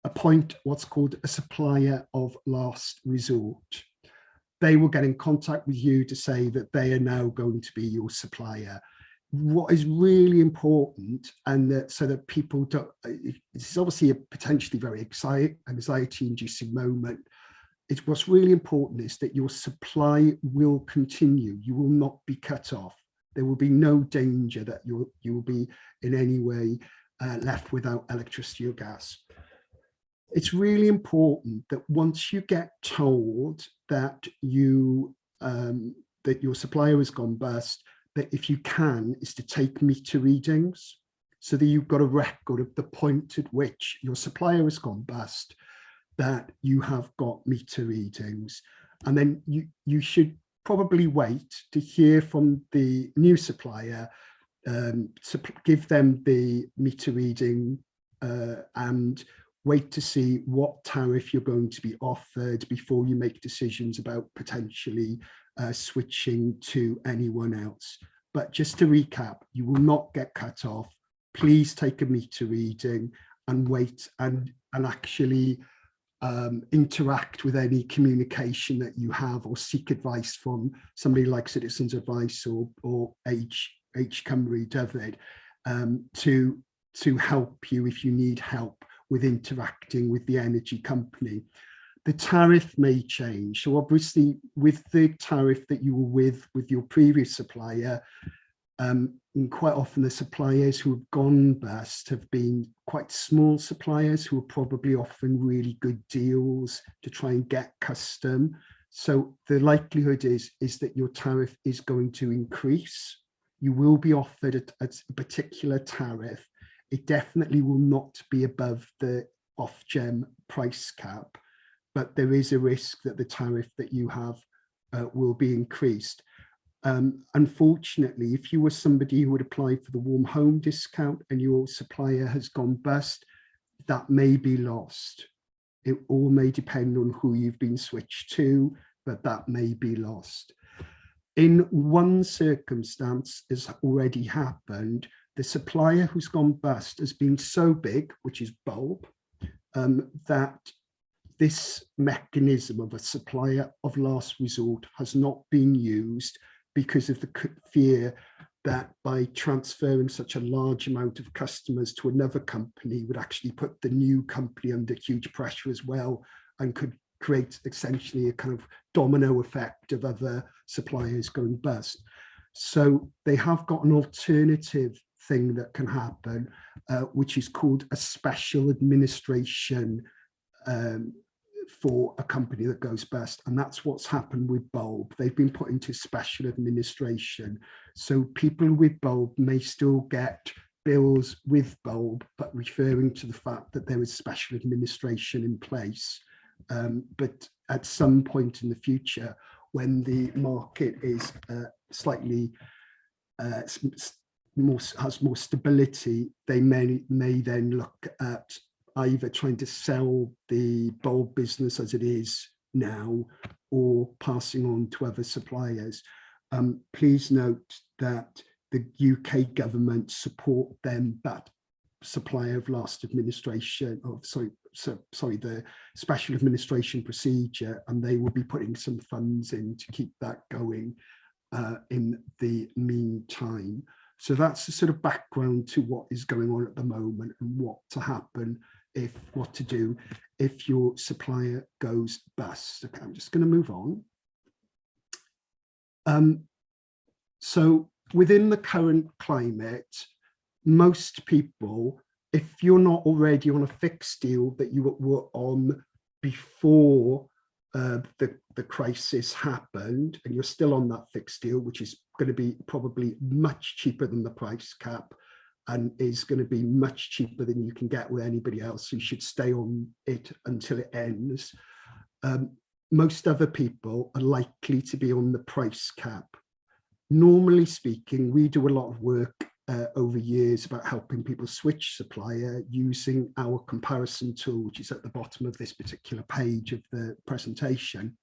appoint what's called a supplier of last resort. They will get in contact with you to say that they are now going to be your supplier. What is really important, and that so that people don't, it's obviously a potentially very anxiety-inducing moment. What's really important is that your supply will continue. You will not be cut off. There will be no danger that you will be in any way left without electricity or gas. It's really important that once you get told that that your supplier has gone bust, that if you can, is to take meter readings so that you've got a record of the point at which your supplier has gone bust, that you have got meter readings. And then you should probably wait to hear from the new supplier, give them the meter reading and wait to see what tariff you're going to be offered before you make decisions about potentially switching to anyone else. But just to recap, you will not get cut off. Please take a meter reading and wait and actually interact with any communication that you have, or seek advice from somebody like Citizens Advice or H Cymru, David, to help you if you need help with interacting with the energy company. The tariff may change. So obviously with the tariff that you were with your previous supplier, and quite often the suppliers who have gone bust have been quite small suppliers who are probably offering really good deals to try and get custom. So the likelihood is that your tariff is going to increase. You will be offered a particular tariff. It definitely will not be above the Ofgem price cap, but there is a risk that the tariff that you have will be increased. Unfortunately, if you were somebody who would apply for the warm home discount and your supplier has gone bust, that may be lost. It all may depend on who you've been switched to, but that may be lost. In one circumstance has already happened. The supplier who's gone bust has been so big, which is bulb, that this mechanism of a supplier of last resort has not been used because of the fear that by transferring such a large amount of customers to another company would actually put the new company under huge pressure as well, and could create essentially a kind of domino effect of other suppliers going bust. So they have got an alternative thing that can happen, which is called a special administration for a company that goes bust, and that's what's happened with Bulb. They've been put into special administration, so people with Bulb may still get bills with Bulb, but referring to the fact that there is special administration in place. But at some point in the future, when the market is slightly has more stability, they may then look at either trying to sell the Bulb business as it is now, or passing on to other suppliers. Please note that the UK government support them, that supplier of last administration, the special administration procedure, and they will be putting some funds in to keep that going in the meantime. So that's the sort of background to what is going on at the moment and what to happen what to do if your supplier goes bust. Okay, I'm just going to move on. So within the current climate, most people, if you're not already on a fixed deal that you were on before the crisis happened, and you're still on that fixed deal, which is going to be probably much cheaper than the price cap, and is going to be much cheaper than you can get with anybody else, so you should stay on it until it ends. Most other people are likely to be on the price cap. Normally speaking, we do a lot of work over years about helping people switch supplier using our comparison tool, which is at the bottom of this particular page of the presentation.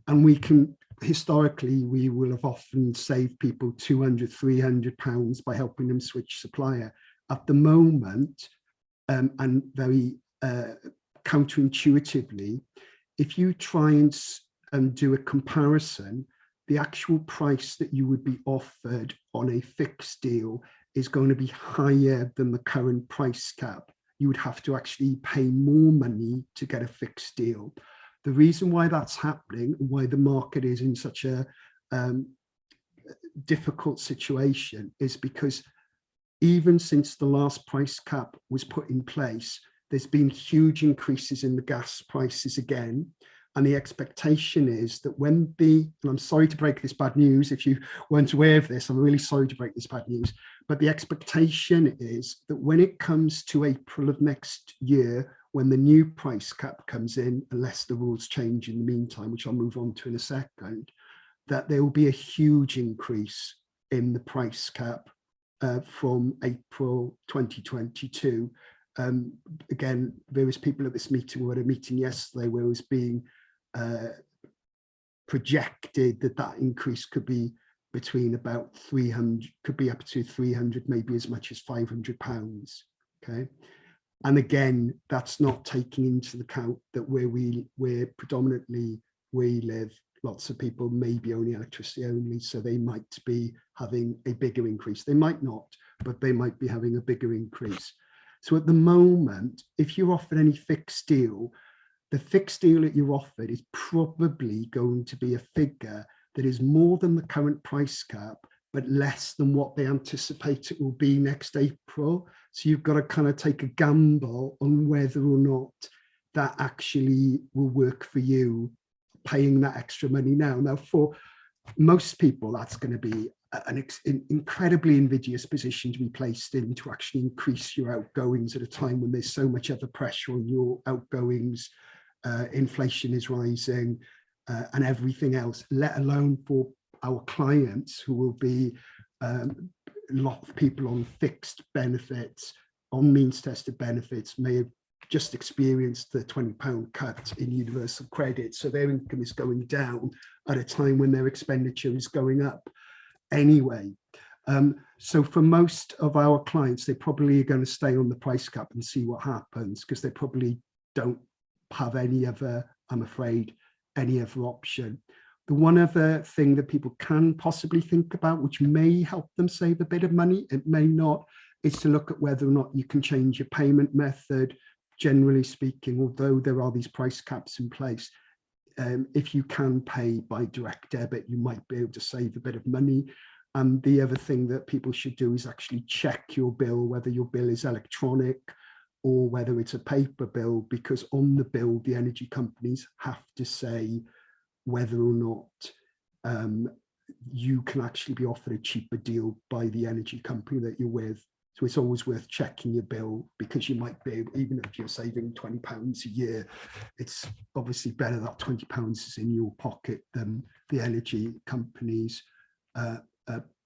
And we can, historically, we will have often saved people £200, £300 by helping them switch supplier. At the moment, and very counterintuitively, if you try and do a comparison, the actual price that you would be offered on a fixed deal is going to be higher than the current price cap. You would have to actually pay more money to get a fixed deal. The reason why that's happening, and why the market is in such a difficult situation, is because even since the last price cap was put in place, there's been huge increases in the gas prices again. And the expectation is that when and I'm sorry to break this bad news, if you weren't aware of this, I'm really sorry to break this bad news, but the expectation is that when it comes to April of next year, when the new price cap comes in, unless the rules change in the meantime, which I'll move on to in a second, that there will be a huge increase in the price cap from April 2022. Again, various people at this meeting were at a meeting yesterday where it was being projected that that increase could be between about 300, could be up to 300, maybe as much as £500. Okay, and again, that's not taking into account that where predominantly we live, lots of people may be only electricity only, so they might be having a bigger increase. They might not, but they might be having a bigger increase. So at the moment, if you're offered any fixed deal, the fixed deal that you're offered is probably going to be a figure that is more than the current price cap, but less than what they anticipate it will be next April. So you've got to kind of take a gamble on whether or not that actually will work for you, paying that extra money now. Now, for most people, that's going to be an incredibly invidious position to be placed in, to actually increase your outgoings at a time when there's so much other pressure on your outgoings. Inflation is rising and everything else, let alone for our clients who will be a lot of people on fixed benefits, on means tested benefits, may have just experienced the £20 cut in universal credit. So their income is going down at a time when their expenditure is going up anyway. So for most of our clients, they probably are going to stay on the price cap and see what happens, because they probably don't have any other, I'm afraid, any other option. The one other thing that people can possibly think about, which may help them save a bit of money, it may not, is to look at whether or not you can change your payment method. Generally speaking, although there are these price caps in place, if you can pay by direct debit, you might be able to save a bit of money. And the other thing that people should do is actually check your bill, whether your bill is electronic or whether it's a paper bill, because on the bill, the energy companies have to say whether or not you can actually be offered a cheaper deal by the energy company that you're with. So it's always worth checking your bill, because you might be able, even if you're saving £20 a year, it's obviously better that £20 is in your pocket than the energy company's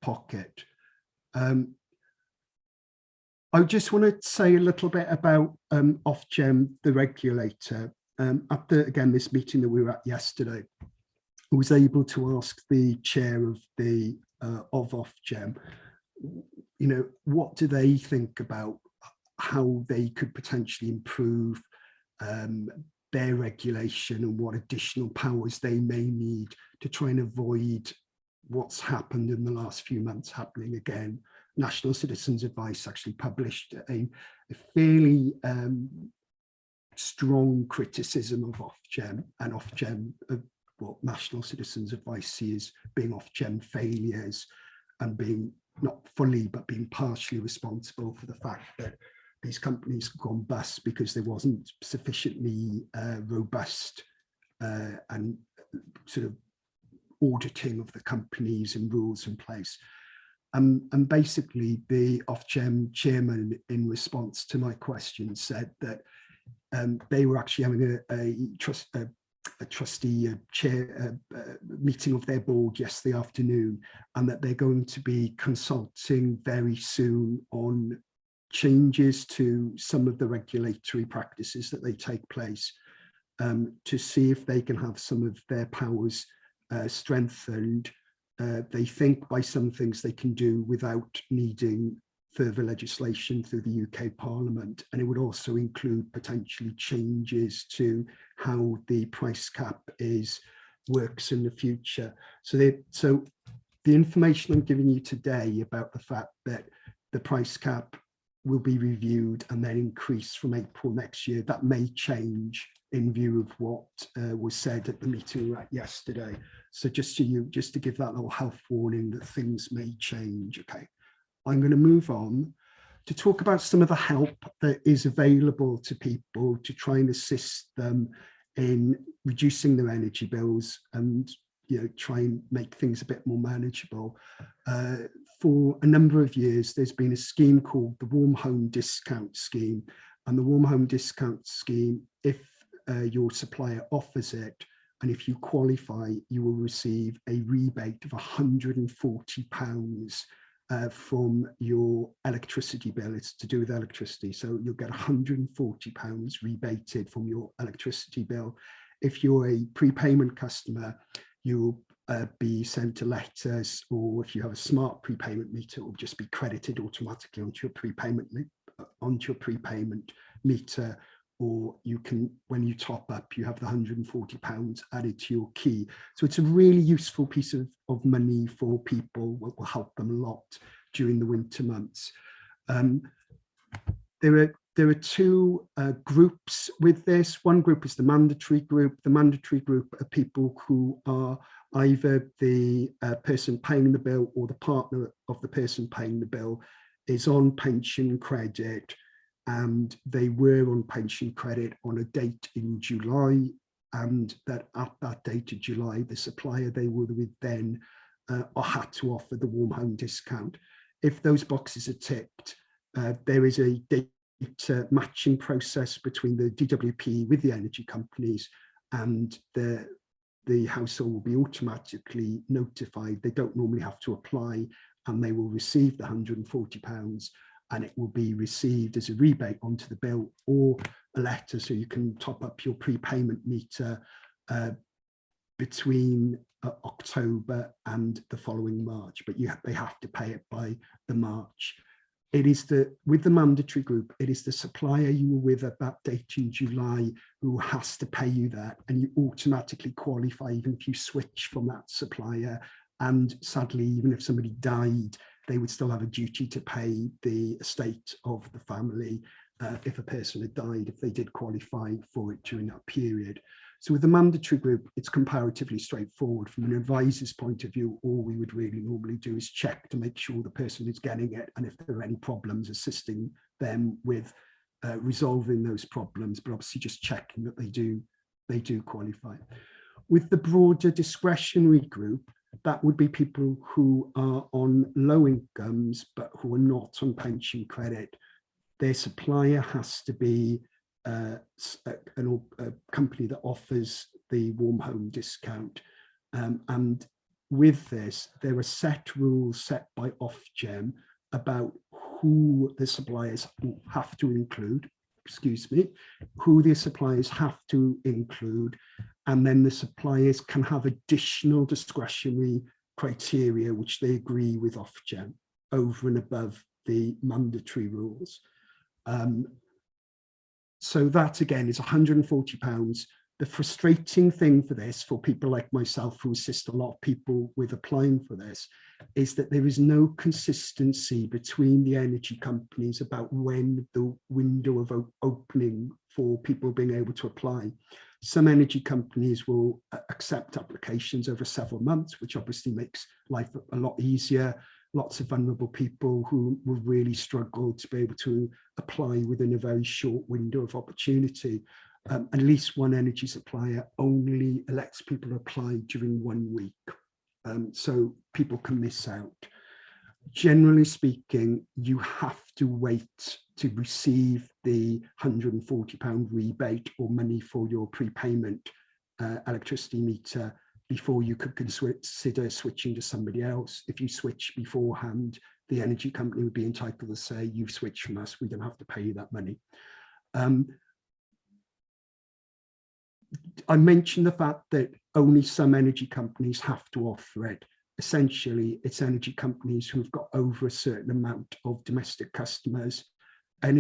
pocket. I just want to say a little bit about Ofgem, the regulator. After, again, this meeting that we were at yesterday, I was able to ask the chair of the of Ofgem, you know, what do they think about how they could potentially improve their regulation, and what additional powers they may need to try and avoid what's happened in the last few months happening again. National Citizens Advice actually published a fairly strong criticism of Ofgem and Ofgem, what National Citizens Advice sees being Ofgem failures and being not fully but being partially responsible for the fact that these companies have gone bust because there wasn't sufficiently robust and sort of auditing of the companies and rules in place. And basically the Ofgem chairman, in response to my question, said that they were actually having a trustee chair meeting of their board yesterday afternoon, and that they're going to be consulting very soon on changes to some of the regulatory practices that they take place, to see if they can have some of their powers strengthened. They think by some things they can do without needing further legislation through the UK Parliament, and it would also include potentially changes to how the price cap works in the future. So the information I'm giving you today about the fact that the price cap will be reviewed and then increase from April next year, that may change in view of what was said at the meeting we were at yesterday. So just to give that little health warning that things may change. Okay, I'm going to move on to talk about some of the help that is available to people to try and assist them in reducing their energy bills and, you know, try and make things a bit more manageable. For a number of years, there's been a scheme called the Warm Home Discount Scheme, and the Warm Home Discount Scheme, if your supplier offers it, and if you qualify, you will receive a rebate of £140 from your electricity bill. It's to do with electricity, so you'll get £140 rebated from your electricity bill. If you're a prepayment customer, you'll be sent a letter, or if you have a smart prepayment meter, it will just be credited automatically onto your prepayment meter, or you can, when you top up, you have the £140 added to your key. So it's a really useful piece of money for people, will help them a lot during the winter months. There are two groups with this. One group is the mandatory group. The mandatory group are people who are either the person paying the bill or the partner of the person paying the bill is on pension credit, and they were on pension credit on a date in July, and that at that date of July, the supplier they were with then had to offer the warm home discount. If those boxes are ticked, there is a data matching process between the DWP with the energy companies, and the household will be automatically notified. They don't normally have to apply, and they will receive the £140, and it will be received as a rebate onto the bill or a letter, so you can top up your prepayment meter between October and the following March, but they have to pay it by the March. It is with the mandatory group, it is the supplier you were with at that date in July who has to pay you that, and you automatically qualify even if you switch from that supplier. And sadly, even if somebody died, they would still have a duty to pay the estate of the family if a person had died, if they did qualify for it during that period. So with the mandatory group, it's comparatively straightforward. From an advisor's point of view, all we would really normally do is check to make sure the person is getting it, and if there are any problems, assisting them with resolving those problems, but obviously just checking that they do qualify. With the broader discretionary group, that would be people who are on low incomes but who are not on pension credit. Their supplier has to be a company that offers the warm home discount. And with this, there are set rules set by Ofgem about who the suppliers have to include, who the suppliers have to include, and then the suppliers can have additional discretionary criteria which they agree with Ofgem over and above the mandatory rules. So that again is £140 The frustrating thing for this, for people like myself who assist a lot of people with applying for this, is that there is no consistency between the energy companies about when the window of opening for people being able to apply. Some energy companies will accept applications over several months, which obviously makes life a lot easier. Lots of vulnerable people who will really struggle to be able to apply within a very short window of opportunity. At least one energy supplier only lets people apply during 1 week. So people can miss out. Generally speaking, you have to wait to receive the £140 rebate or money for your prepayment electricity meter before you could consider switching to somebody else. If you switch beforehand, the energy company would be entitled to say, you've switched from us, we don't have to pay you that money. I mentioned the fact that only some energy companies have to offer it. Essentially, it's energy companies who've got over a certain amount of domestic customers.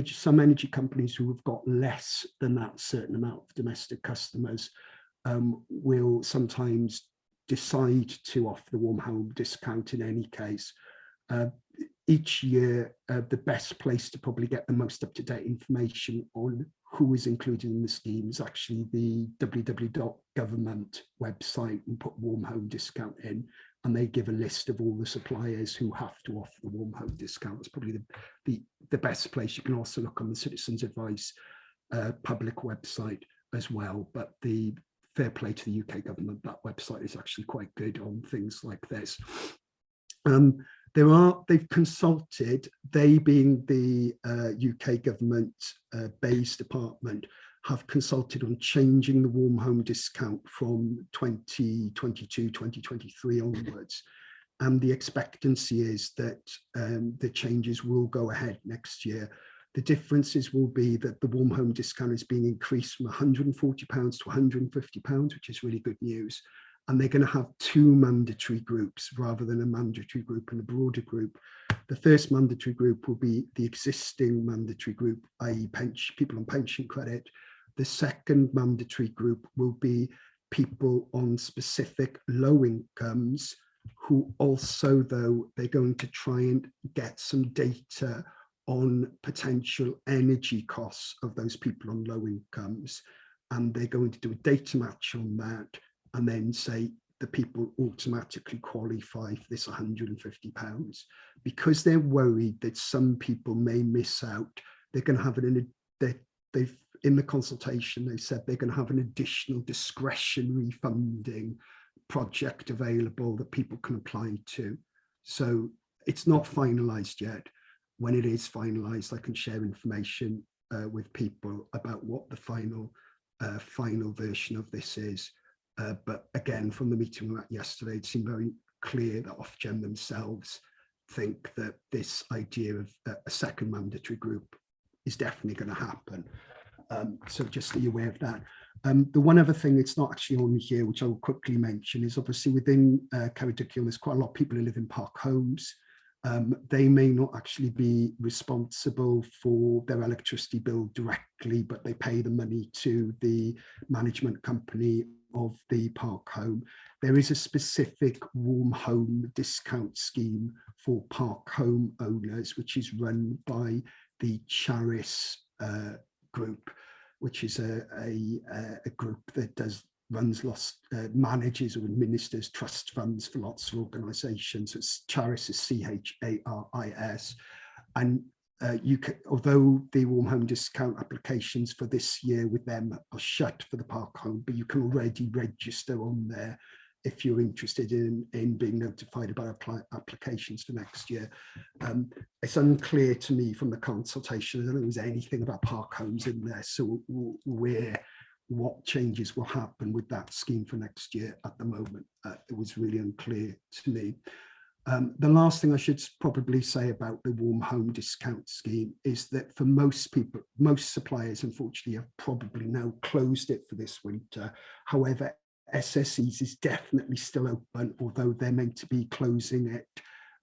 Some energy companies who have got less than that certain amount of domestic customers will sometimes decide to offer the warm home discount in any case. Each year, the best place to probably get the most up-to-date information on who is included in the scheme is actually the www.government website, and put warm home discount in, and they give a list of all the suppliers who have to offer the warm home discount. It's probably the best place. You can also look on the Citizens Advice public website as well, but the fair play to the UK government, that website is actually quite good on things like this. They've consulted, they being the UK government BEIS department, have consulted on changing the warm home discount from 2022, 2023 onwards. And the expectancy is that the changes will go ahead next year. The differences will be that the warm home discount is being increased from £140 to £150, which is really good news. And they're going to have 2 mandatory groups rather than a mandatory group and a broader group. The first mandatory group will be the existing mandatory group, i.e. people on pension credit. The second mandatory group will be people on specific low incomes who also, though, they're going to try and get some data on potential energy costs of those people on low incomes. And they're going to do a data match on that, and then say the people automatically qualify for this £150. Because they're worried that some people may miss out, they're going to have in the consultation, they said they're going to have an additional discretionary funding project available that people can apply to. So it's not finalised yet. When it is finalised, I can share information with people about what the final version of this is. But again, from the meeting we had yesterday, it seemed very clear that Ofgem themselves think that this idea of a second mandatory group is definitely going to happen. So just so you're aware of that. The one other thing that's not actually on here, which I will quickly mention, is obviously within Ceredigion, there's quite a lot of people who live in park homes. They may not actually be responsible for their electricity bill directly, but they pay the money to the management company of the park home. There is a specific warm home discount scheme for park home owners, which is run by the Charis group, which is a group that manages or administers trust funds for lots of organisations. It's Charis is CHARIS, and you can, although the warm home discount applications for this year with them are shut for the park home, but you can already register on there if you're interested in being notified about applications for next year. It's unclear to me from the consultation, I don't think there was anything about park homes in there, so what changes will happen with that scheme for next year at the moment. It was really unclear to me. The last thing I should probably say about the warm home discount scheme is that for most people, most suppliers unfortunately have probably now closed it for this winter. However, SSE's is definitely still open, although they're meant to be closing it.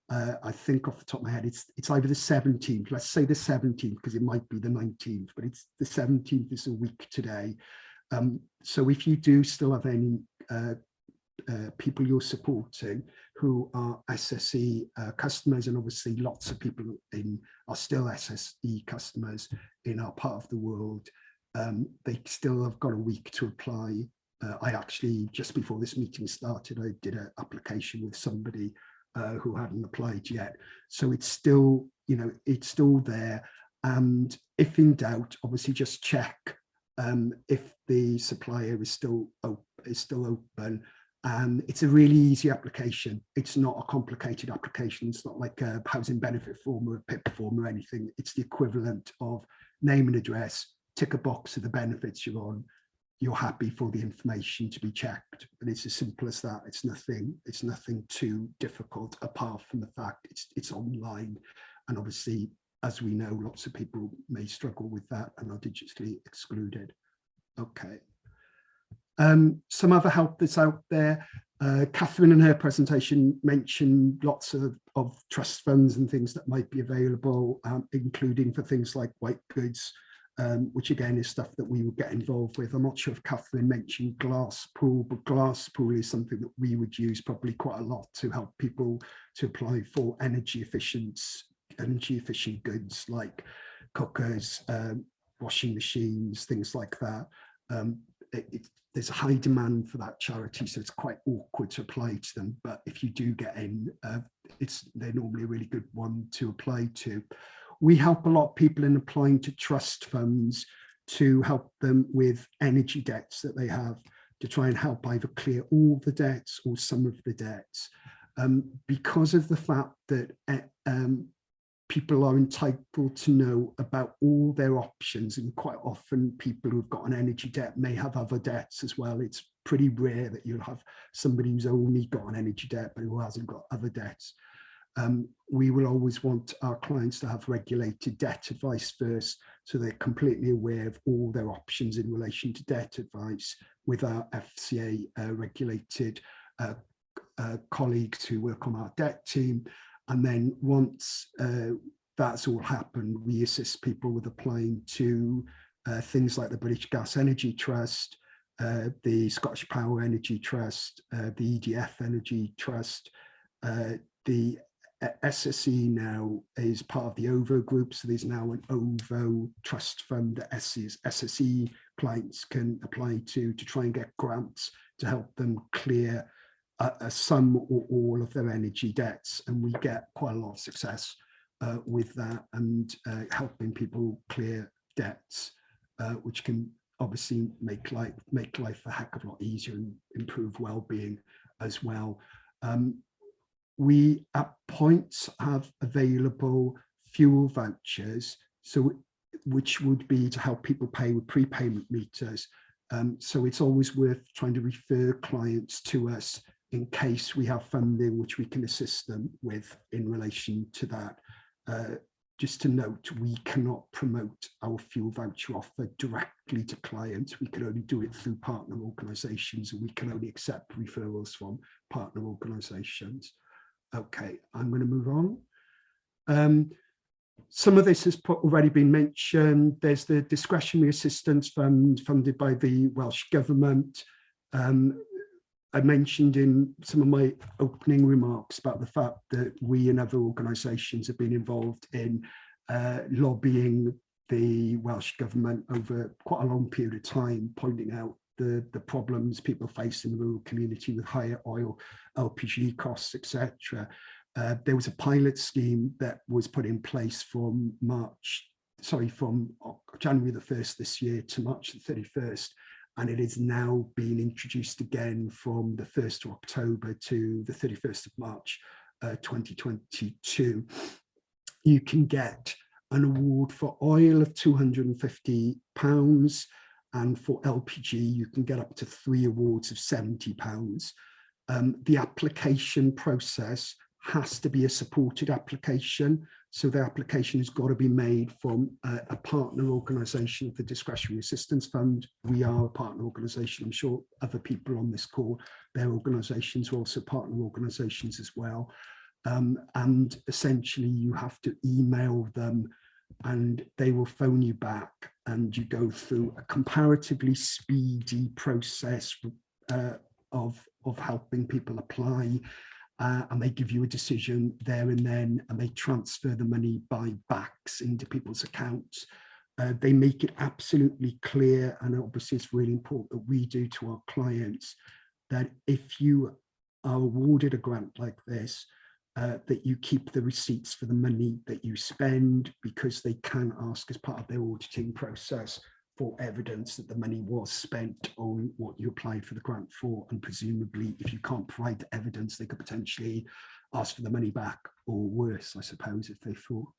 I think off the top of my head, it's either the 17th, let's say the 17th, because it might be the 19th, but it's the 17th is a week today. So if you do still have any people you're supporting who are SSE customers, and obviously lots of people are still SSE customers in our part of the world, they still have got a week to apply. I actually, just before this meeting started, I did an application with somebody who hadn't applied yet. So it's still, it's still there. And if in doubt, obviously just check if the supplier is still open. And it's a really easy application. It's not a complicated application. It's not like a housing benefit form or a PIP form or anything. It's the equivalent of name and address, tick a box of the benefits you're on. You're happy for the information to be checked, and it's as simple as that. It's nothing too difficult, apart from the fact it's online, and obviously, as we know, lots of people may struggle with that and are digitally excluded. Okay. Some other help that's out there. Catherine in her presentation mentioned lots of trust funds and things that might be available, including for things like white goods, which again is stuff that we would get involved with. I'm not sure if Catherine mentioned Glasspool, but Glasspool is something that we would use probably quite a lot to help people to apply for energy efficient goods like cookers, washing machines, things like that. There's a high demand for that charity, so it's quite awkward to apply to them. But if you do get in, they're normally a really good one to apply to. We help a lot of people in applying to trust funds to help them with energy debts that they have, to try and help either clear all the debts or some of the debts. Because of the fact that people are entitled to know about all their options, and quite often people who've got an energy debt may have other debts as well. It's pretty rare that you'll have somebody who's only got an energy debt but who hasn't got other debts. We will always want our clients to have regulated debt advice first, so they're completely aware of all their options in relation to debt advice with our FCA regulated colleagues who work on our debt team. And then once that's all happened, we assist people with applying to things like the British Gas Energy Trust, the Scottish Power Energy Trust, the EDF Energy Trust. The SSE now is part of the OVO group, so there's now an OVO trust fund that SSE clients can apply to try and get grants to help them clear some or all of their energy debts, and we get quite a lot of success with that, and helping people clear debts, which can obviously make life a heck of a lot easier and improve well-being as well. We at points have available fuel vouchers, which would be to help people pay with prepayment meters. So it's always worth trying to refer clients to us in case we have funding which we can assist them with in relation to that. Just to note, we cannot promote our fuel voucher offer directly to clients. We can only do it through partner organisations, and we can only accept referrals from partner organisations. Okay, I'm going to move on. Some of this has already been mentioned. There's the discretionary assistance fund funded by the Welsh Government. I mentioned in some of my opening remarks about the fact that we and other organisations have been involved in lobbying the Welsh Government over quite a long period of time, pointing out the problems people face in the rural community with higher oil, LPG costs, etc. There was a pilot scheme that was put in place from January the 1st this year to March the 31st. And it is now being introduced again from the 1st of October to the 31st of March 2022. You can get an award for oil of £250, and for LPG you can get up to 3 awards of £70. The application process has to be a supported application. So the application has got to be made from a partner organisation of the Discretionary Assistance Fund. We are a partner organisation. I'm sure other people on this call, their organisations are also partner organisations as well. And essentially you have to email them and they will phone you back and you go through a comparatively speedy process of helping people apply, and they give you a decision there and then, and they transfer the money by backs into people's accounts. They make it absolutely clear, and obviously it's really important that we do to our clients, that if you are awarded a grant like this, that you keep the receipts for the money that you spend, because they can ask as part of their auditing process for evidence that the money was spent on what you applied for the grant for. And presumably, if you can't provide the evidence, they could potentially ask for the money back, or worse, I suppose, if they thought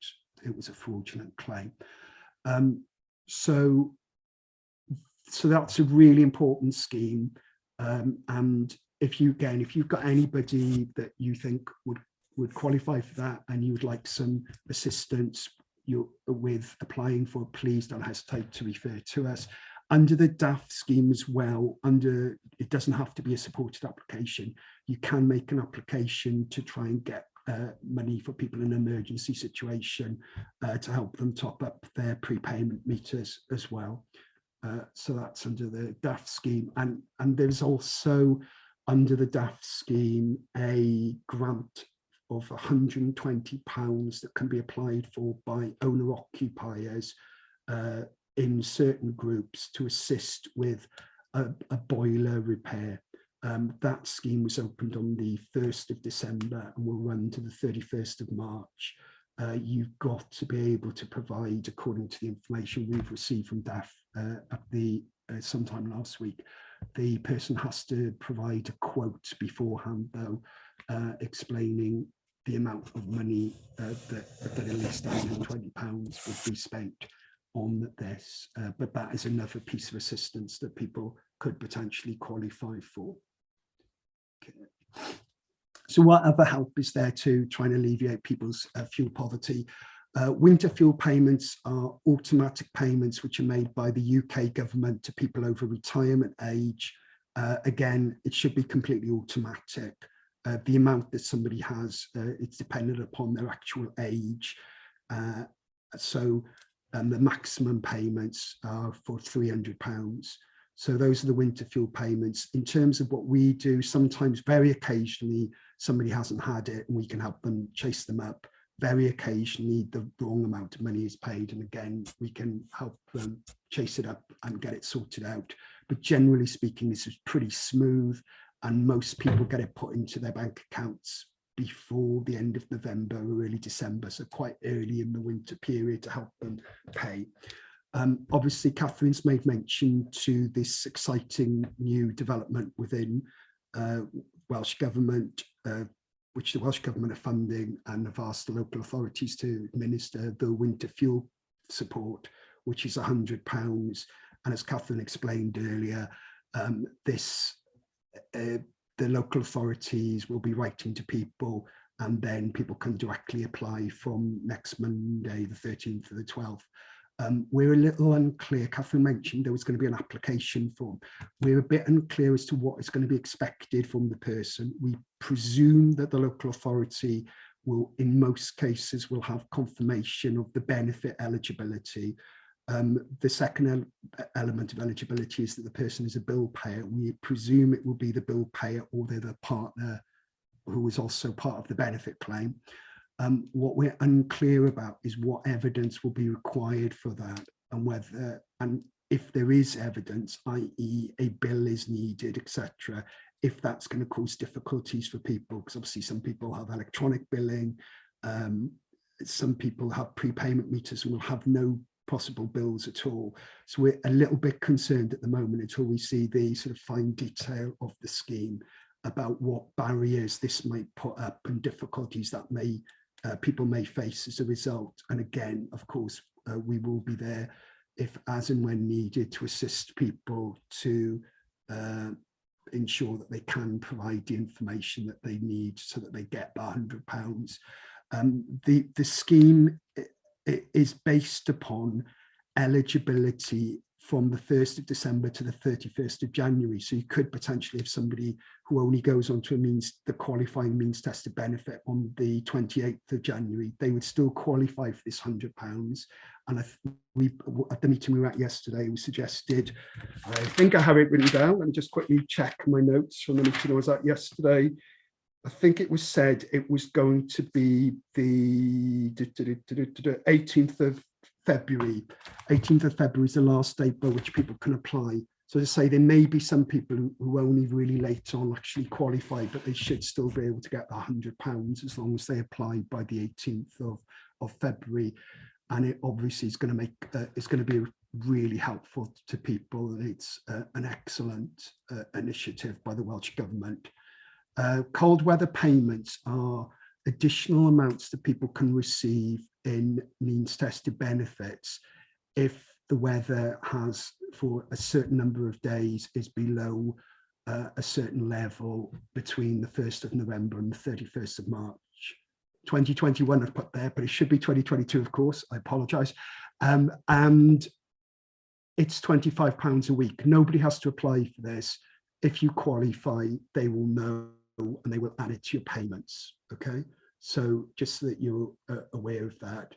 it was a fraudulent claim. So that's a really important scheme. And if you've got anybody that you think would qualify for that, and you would like some assistance with applying for, please don't hesitate to refer to us. Under the DAFT scheme as well, it doesn't have to be a supported application. You can make an application to try and get money for people in an emergency situation, to help them top up their prepayment meters as well. So that's under the DAFT scheme. And there's also under the DAFT scheme a grant of £120 that can be applied for by owner-occupiers in certain groups to assist with a boiler repair. That scheme was opened on the 1st of December and will run to the 31st of March. You've got to be able to provide, according to the information we've received from DAF at the sometime last week, the person has to provide a quote beforehand, though, explaining the amount of money that at least £120 would be spent on this. But that is another piece of assistance that people could potentially qualify for. Okay. So what other help is there to try and alleviate people's fuel poverty? Winter fuel payments are automatic payments which are made by the UK government to people over retirement age. Again, it should be completely automatic. The amount that somebody has, it's dependent upon their actual age. So the maximum payments are for £300. So those are the winter fuel payments. In terms of what we do, sometimes, very occasionally, somebody hasn't had it and we can help them chase them up. Very occasionally, the wrong amount of money is paid, and again, we can help them chase it up and get it sorted out. But generally speaking, this is pretty smooth, and most people get it put into their bank accounts before the end of November or early December, so quite early in the winter period to help them pay. Obviously, Catherine's made mention to this exciting new development within Welsh Government, which the Welsh Government are funding, and have asked the local authorities to administer the winter fuel support, which is £100. And as Catherine explained earlier, the local authorities will be writing to people, and then people can directly apply from next Monday, the 13th to the 12th. We're a little unclear. Catherine mentioned there was going to be an application form. We're a bit unclear as to what is going to be expected from the person. We presume that the local authority will, in most cases, will have confirmation of the benefit eligibility. The second element of eligibility is that the person is a bill payer. We presume it will be the bill payer, or they're the partner who is also part of the benefit claim. What we're unclear about is what evidence will be required for that, and whether, and if there is evidence, i.e. a bill is needed, etc., if that's going to cause difficulties for people, because obviously some people have electronic billing, some people have prepayment meters and will have no possible bills at all. So we're a little bit concerned at the moment, until we see the sort of fine detail of the scheme, about what barriers this might put up and difficulties that may people may face as a result. And again, of course, we will be there if, as and when needed, to assist people to ensure that they can provide the information that they need so that they get the £100. The scheme is based upon eligibility from the 1st of December to the 31st of January. So you could potentially have somebody who only goes on to the qualifying means tested benefit on the 28th of January, they would still qualify for this £100. And at the meeting we were at yesterday, we suggested, I think I have it written down, let me just quickly check my notes from the meeting I was at yesterday. I think it was said it was going to be the 18th of February. 18th of February is the last date by which people can apply. So to say there may be some people who only really late on actually qualify, but they should still be able to get the £100 as long as they apply by the 18th of February. And it obviously is going to make it's going to be really helpful to people. And it's an excellent initiative by the Welsh Government. Cold weather payments are additional amounts that people can receive in means tested benefits if the weather has for a certain number of days is below a certain level between the 1st of November and the 31st of March. 2021 I've put there, but it should be 2022, of course, I apologise. And it's £25 a week. Nobody has to apply for this. If you qualify, they will know and they will add it to your payments, okay? So just so that you're aware of that.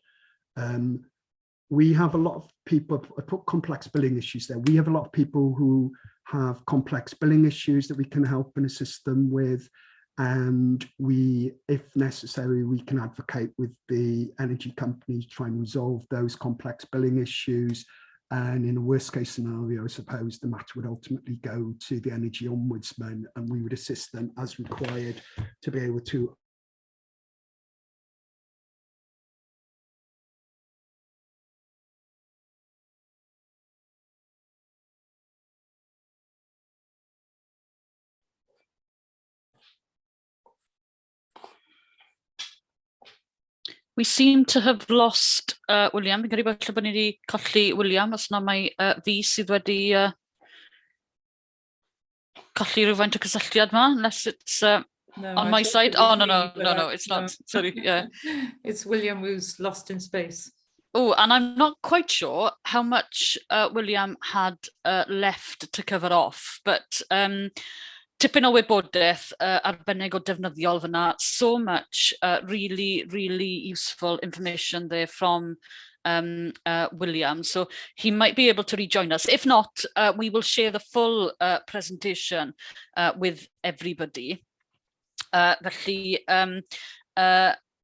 We have a lot of people, I put complex billing issues there. We have a lot of people who have complex billing issues that we can help and assist them with. And we, if necessary, we can advocate with the energy companies to try and resolve those complex billing issues. And in a worst case scenario, I suppose the matter would ultimately go to the Energy Ombudsman, and we would assist them as required to be able to We seem to have lost William. Fi'n credu bod ni wedi colli William, os na mai fi sydd wedi colli rhywfaint o cysylltiad ma, unless it's on my side. Oh, no, it's not. Sorry, yeah. It's William who's lost in space. Oh, and I'm not quite sure how much William had left to cover off, but tipyn o wybodaeth arbennig o defnyddiol fyna, so much really useful information there from William, so he might be able to rejoin us. If not, we will share the full presentation with everybody. Felly,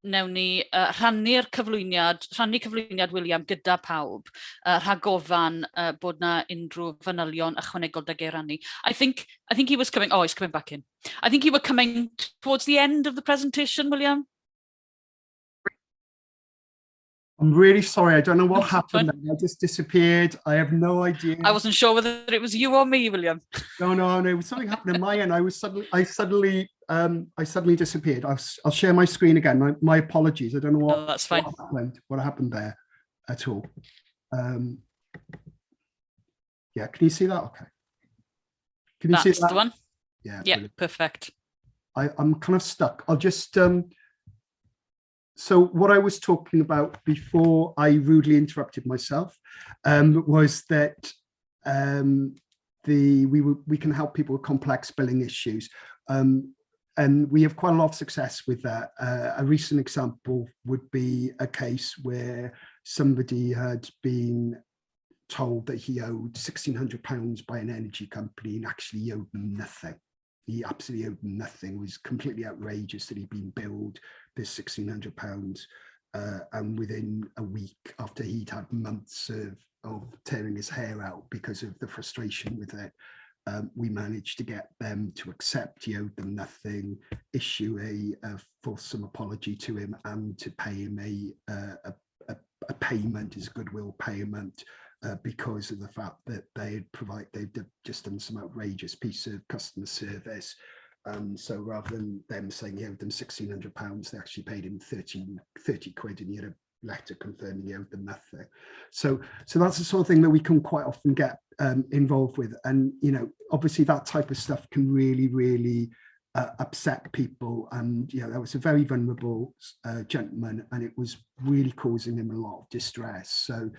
newn ni rhannu cyflwyniad William gyda pawb, rhag ofan bod na unrhyw fanylion ychwanegol ag ei rannu. I think he was coming, he's coming back in. I think you were coming towards the end of the presentation, William. I'm really sorry, I don't know what happened there. I just disappeared. I have no idea. I wasn't sure whether it was you or me, William. No, something happened on my end. I suddenly disappeared. I'll share my screen again. My apologies. I don't know what, that's fine. What happened there at all. Yeah, can you see that? Okay. Can you see that? That's the one. Yeah, brilliant. Perfect. I'm kind of stuck. I'll just so what I was talking about before I rudely interrupted myself was that we can help people with complex billing issues. And we have quite a lot of success with that. A recent example would be a case where somebody had been told that he owed £1,600 by an energy company and actually he owed them nothing. He absolutely owed them nothing. It was completely outrageous that he'd been billed this £1,600. And within a week, after he'd had months of tearing his hair out because of the frustration with it, we managed to get them to accept he owed them nothing, issue a fulsome apology to him, and to pay him a payment, his goodwill payment, because of the fact that they'd just done some outrageous piece of customer service. So rather than them saying he owed them £1,600, they actually paid him 30 quid, and he had a letter confirming he owed them nothing. So that's the sort of thing that we can quite often get involved with. And, you know, obviously that type of stuff can really upset people. And, you know, that was a very vulnerable gentleman, and it was really causing him a lot of distress. So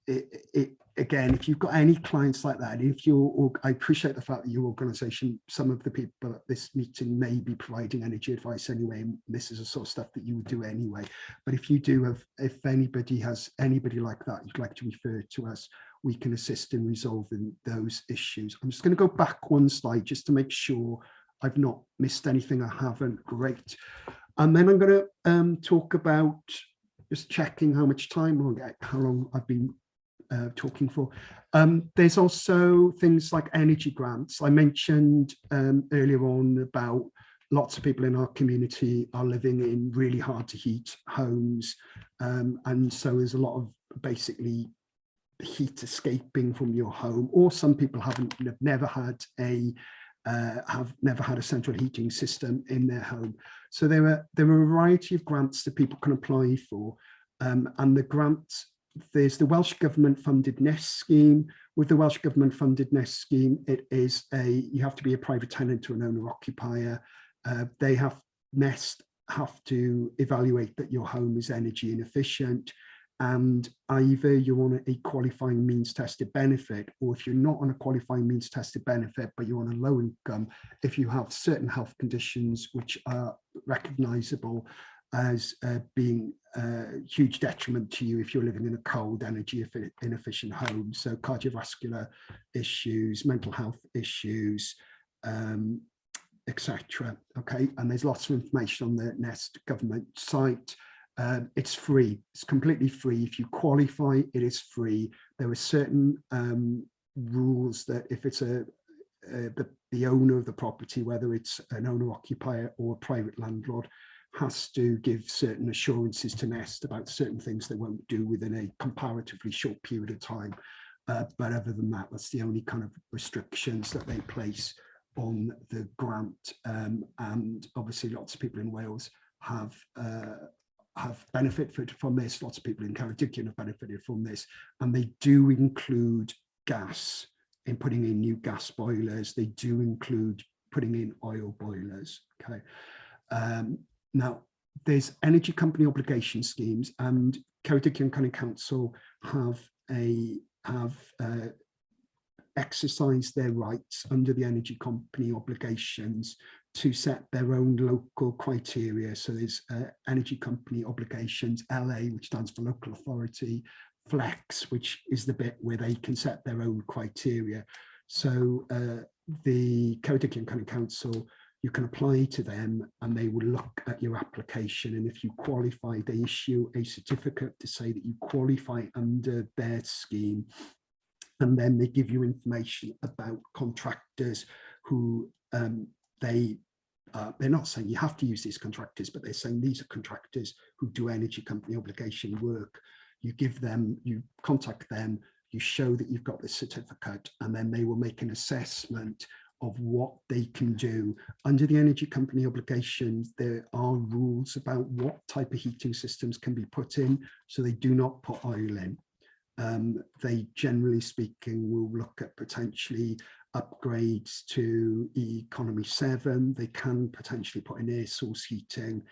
it again, if you've got any clients like that, if you're, I appreciate the fact that your organisation, some of the people at this meeting may be providing energy advice anyway, and this is the sort of stuff that you would do anyway. But if you do have, if anybody has anybody like that you'd like to refer to us, we can assist in resolving those issues. I'm just going to go back one slide just to make sure I've not missed anything. I haven't. Great. And then I'm going to talk about just checking how much time or how long I've been talking for. There's also things like energy grants. I mentioned earlier on about lots of people in our community are living in really hard to heat homes. And so there's a lot of basically heat escaping from your home, or some people have never had a central heating system in their home. So there are a variety of grants that people can apply for. And the grants, there's the Welsh Government funded Nest scheme. With the Welsh Government funded Nest scheme, it is you have to be a private tenant or an owner occupier. Nest have to evaluate that your home is energy inefficient, and either you're on a qualifying means tested benefit, or if you're not on a qualifying means tested benefit but you're on a low income, if you have certain health conditions which are recognisable as being a huge detriment to you if you're living in a cold, energy inefficient home. So cardiovascular issues, mental health issues, etc. Okay, and there's lots of information on the Nest government site. It's free, it's completely free. If you qualify, it is free. There are certain rules that if it's the owner of the property, whether it's an owner occupier or a private landlord, has to give certain assurances to Nest about certain things they won't do within a comparatively short period of time. But other than that, that's the only kind of restrictions that they place on the grant. And obviously lots of people in Wales have benefited from this. Lots of people in Ceredigion have benefited from this, and they do include gas in putting in new gas boilers. They do include putting in oil boilers. Okay. Now, there's energy company obligation schemes, and Ceredigion County Council have exercised their rights under the energy company obligations to set their own local criteria. So there's energy company obligations, LA, which stands for local authority, Flex, which is the bit where they can set their own criteria. So the Ceredigion County Council, you can apply to them and they will look at your application, and if you qualify, they issue a certificate to say that you qualify under their scheme, and then they give you information about contractors who they're not saying you have to use these contractors, but they're saying these are contractors who do energy company obligation work. You contact them, you show that you've got this certificate, and then they will make an assessment of what they can do. Under the energy company obligations, there are rules about what type of heating systems can be put in, so they do not put oil in. They, generally speaking, will look at potentially upgrades to economy 7. They can potentially put in air source heating.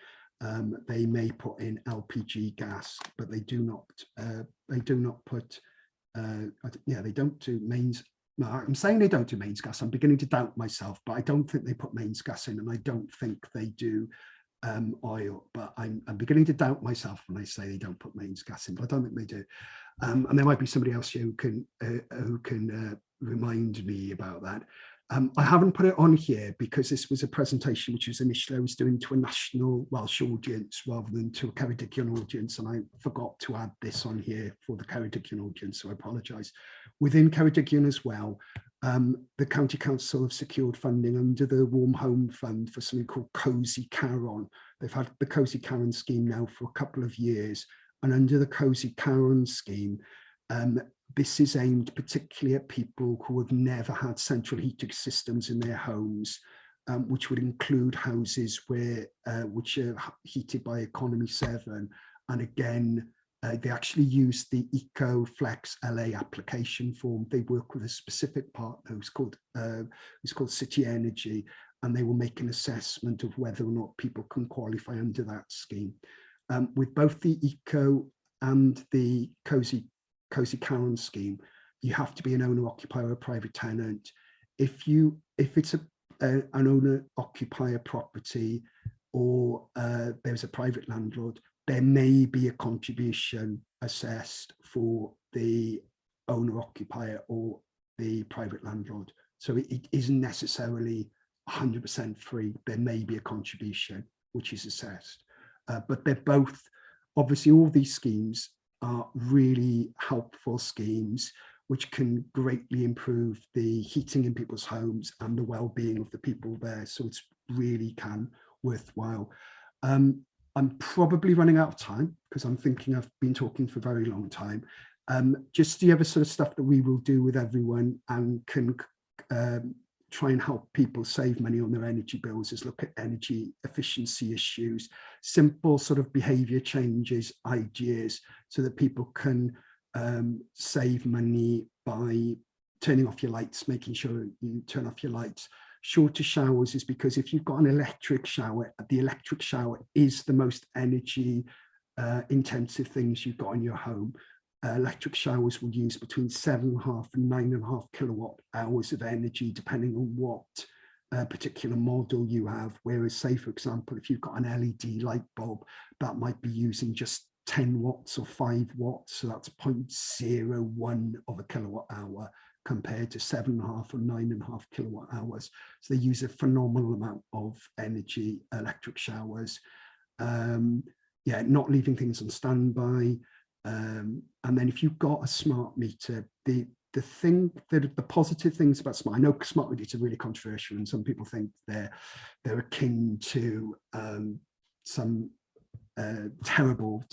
They may put in LPG gas, but they do not put they don't do mains. I'm saying they don't do mains gas. I'm beginning to doubt myself, but I don't think they put mains gas in, and I don't think they do oil, but I'm beginning to doubt myself when I say they don't put mains gas in, but I don't think they do. And there might be somebody else here who can remind me about that. I haven't put it on here because this was a presentation which was initially I was doing to a national Welsh audience rather than to a Ceredigion audience, and I forgot to add this on here for the Ceredigion audience, so I apologise. Within Ceredigion as well, the County Council have secured funding under the Warm Home Fund for something called Cozy Caron. They've had the Cozy Caron scheme now for a couple of years, and under the Cozy Caron scheme, this is aimed particularly at people who have never had central heating systems in their homes, which would include houses which are heated by economy 7. And again, they actually use the EcoFlex LA application form. They work with a specific partner who's called City Energy, and they will make an assessment of whether or not people can qualify under that scheme. With both the Eco and the Cozy Caron scheme, you have to be an owner-occupier or a private tenant. If it's an owner-occupier property, or there's a private landlord, there may be a contribution assessed for the owner-occupier or the private landlord. So it isn't necessarily 100% free. There may be a contribution which is assessed, but they're both, obviously all these schemes are really helpful schemes which can greatly improve the heating in people's homes and the well-being of the people there. So it's really worthwhile. I'm probably running out of time because I'm thinking I've been talking for a very long time. Just the other sort of stuff that we will do with everyone and can try and help people save money on their energy bills is look at energy efficiency issues, simple sort of behaviour changes, ideas, so that people can save money by turning off your lights, making sure you turn off your lights. Shorter showers is because if you've got an electric shower, the electric shower is the most energy intensive things you've got in your home. Electric showers will use between 7.5 and 9.5 kilowatt hours of energy, depending on what particular model you have. Whereas, say, for example, if you've got an LED light bulb, that might be using just 10 watts or 5 watts. So that's 0.01 of a kilowatt hour compared to 7.5 or 9.5 kilowatt hours. So they use a phenomenal amount of energy, electric showers. Yeah, not leaving things on standby. And then if you've got a smart meter, the positive things about smart, I know smart meters are really controversial and some people think they're akin to some terrible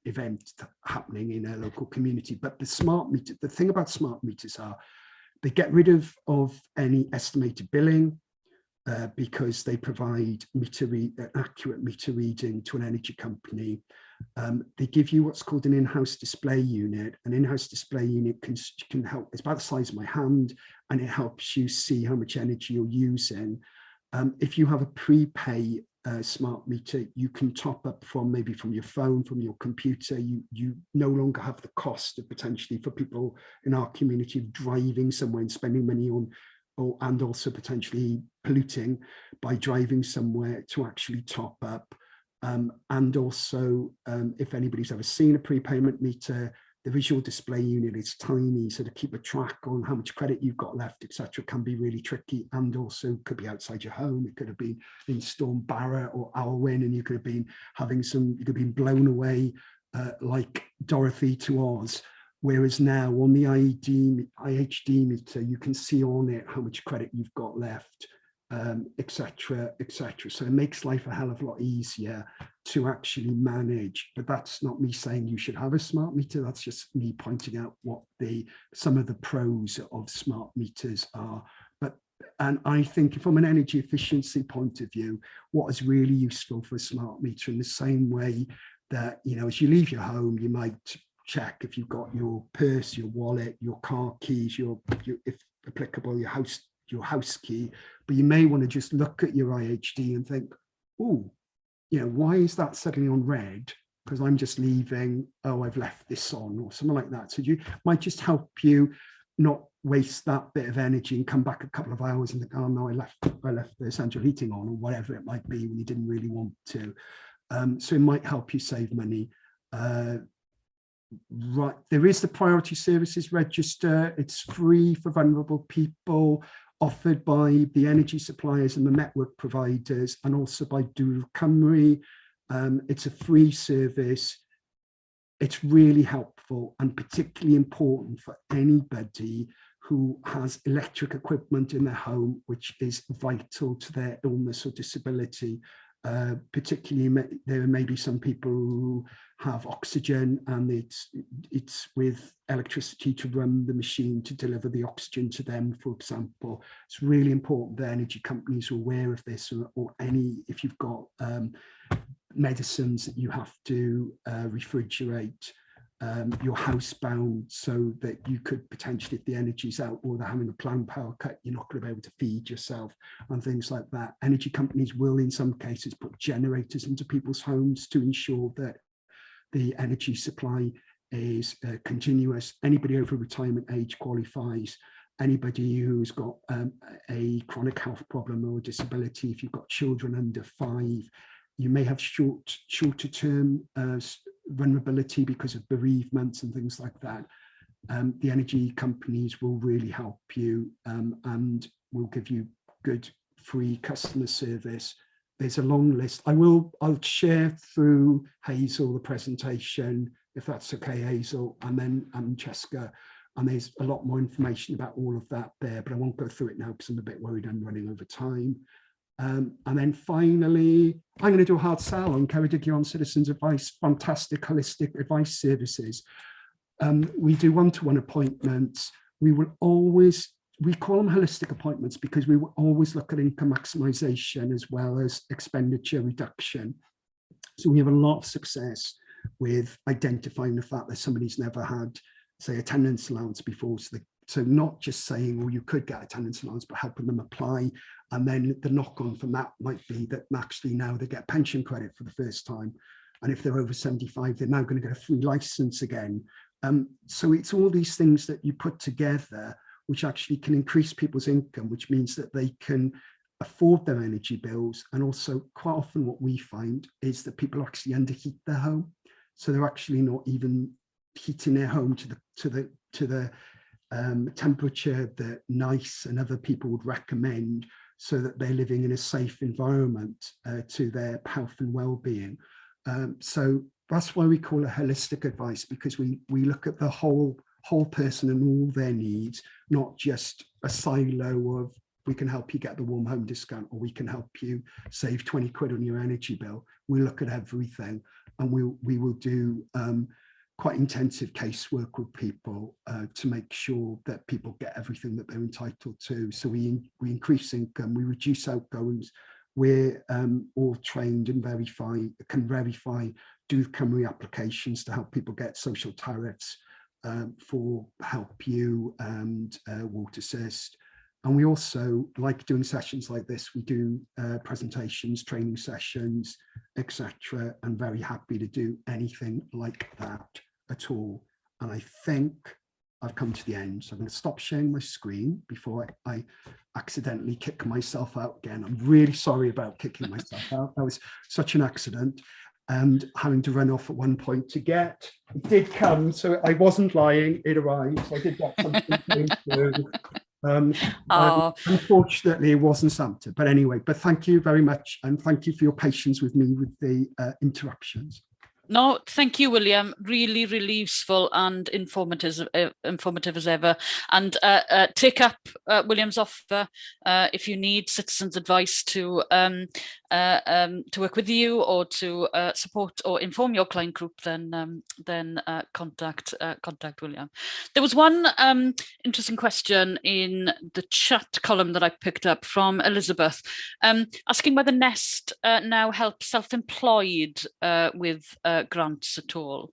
event happening in a local community. But the smart meter, the thing about smart meters are they get rid of any estimated billing, because they provide accurate meter reading to an energy company. They give you what's called an in-house display unit. An in-house display unit can help, it's about the size of my hand, and it helps you see how much energy you're using. If you have a prepay smart meter, you can top up maybe from your phone, from your computer. You no longer have the cost of potentially, for people in our community, driving somewhere and spending money on, and also potentially polluting by driving somewhere to actually top up. And also, if anybody's ever seen a prepayment meter, the visual display unit is tiny, so to keep a track on how much credit you've got left, etc., can be really tricky, and also could be outside your home. It could have been in Storm Barra or Alwyn, and you could have been you could have been blown away like Dorothy to Oz. Whereas now on the IHD meter, you can see on it how much credit you've got left, etc., etc. So it makes life a hell of a lot easier to actually manage. But that's not me saying you should have a smart meter. That's just me pointing out what some of the pros of smart meters are. And I think from an energy efficiency point of view, what is really useful for a smart meter, in the same way that, you know, as you leave your home, you might check if you've got your purse, your wallet, your car keys, your if applicable, your house key, but you may want to just look at your IHD and think, oh, you know, why is that suddenly on red? Because I'm just leaving, oh, I've left this on, or something like that. So you might just help you not waste that bit of energy and come back a couple of hours and think, oh no, I left the central heating on, or whatever it might be, when you didn't really want to. So it might help you save money. Right, there is the Priority Services Register. It's free for vulnerable people, offered by the energy suppliers and the network providers, and also by Dŵr Cymru. It's a free service. It's really helpful and particularly important for anybody who has electric equipment in their home, which is vital to their illness or disability. Particularly, there may be some people who have oxygen, and it's with electricity to run the machine to deliver the oxygen to them, for example. It's really important that energy companies are aware of this, or if you've got medicines that you have to refrigerate, you're housebound, so that you could potentially, if the energy's out or they're having a planned power cut, you're not going to be able to feed yourself and things like that. Energy companies will, in some cases, put generators into people's homes to ensure that the energy supply is continuous. Anybody over retirement age qualifies. Anybody who's got a chronic health problem or disability, if you've got children under 5, you may have shorter term vulnerability because of bereavements and things like that. The energy companies will really help you and will give you good free customer service. There's a long list. I'll share through Hazel the presentation, if that's okay, Hazel, and then Cheska. And there's a lot more information about all of that there, but I won't go through it now because I'm a bit worried I'm running over time. And then finally, I'm going to do a hard sell on Ceredigion Citizens Advice, fantastic holistic advice services. We do one-to-one appointments. We call them holistic appointments because we will always look at income maximisation as well as expenditure reduction. So we have a lot of success with identifying the fact that somebody's never had, say, attendance allowance before. So not just saying, well, you could get attendance allowance, but helping them apply. And then the knock-on from that might be that actually now they get pension credit for the first time. And if they're over 75, they're now going to get a free license again. So it's all these things that you put together, which actually can increase people's income, which means that they can afford their energy bills. And also quite often what we find is that people actually underheat their home. So they're actually not even heating their home to the temperature that NICE and other people would recommend, so that they're living in a safe environment to their health and well-being. So that's why we call it holistic advice, because we look at the whole person and all their needs, not just a silo of we can help you get the warm home discount or we can help you save 20 quid on your energy bill. We look at everything, and we will do quite intensive casework with people to make sure that people get everything that they're entitled to. So we increase income, we reduce outgoings. We're all trained and can verify, do Cymru applications to help people get social tariffs for helpu and water assist. And we also like doing sessions like this. We do presentations, training sessions, etc. And very happy to do anything like that at all. And I think I've come to the end. So I'm going to stop sharing my screen before I accidentally kick myself out again. I'm really sorry about kicking myself out. That was such an accident. And having to run off at one point to get, it did come, so I wasn't lying, it arrived. So I did get something through. Unfortunately, it wasn't Santa, but anyway, but thank you very much. And thank you for your patience with me with the interruptions. No, thank you, William. Really, really useful and informative as ever. And take up William's offer if you need citizens' advice to work with you or to support or inform your client group. Then contact William. There was one interesting question in the chat column that I picked up from Elizabeth, asking whether Nest now helps self-employed with grants at all.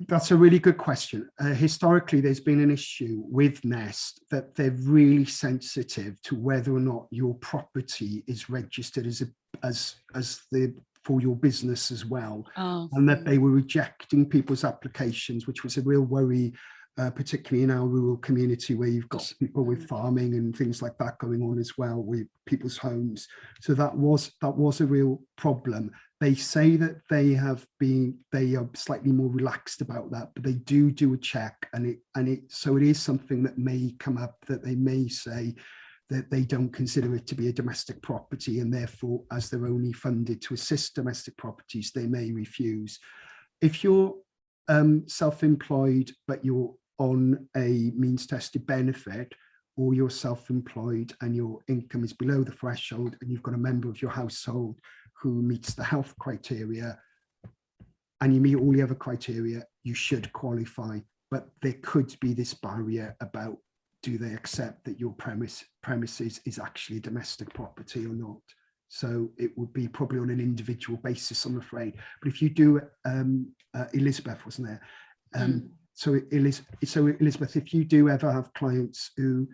That's a really good question. Historically, there's been an issue with Nest that they're really sensitive to whether or not your property is registered as for your business as well, and that they were rejecting people's applications, which was a real worry, particularly in our rural community where you've got people with farming and things like that going on as well with people's homes. So that was a real problem. They say that they are slightly more relaxed about that, but they do a check, so it is something that may come up, that they may say that they don't consider it to be a domestic property, and therefore, as they're only funded to assist domestic properties, they may refuse. If you're self-employed but you're on a means tested benefit, or you're self-employed and your income is below the threshold and you've got a member of your household who meets the health criteria and you meet all the other criteria, you should qualify. But there could be this barrier about, do they accept that your premises is actually domestic property or not? So it would be probably on an individual basis, I'm afraid. But if you do, Elizabeth wasn't there. So Elizabeth, if you do ever have clients who,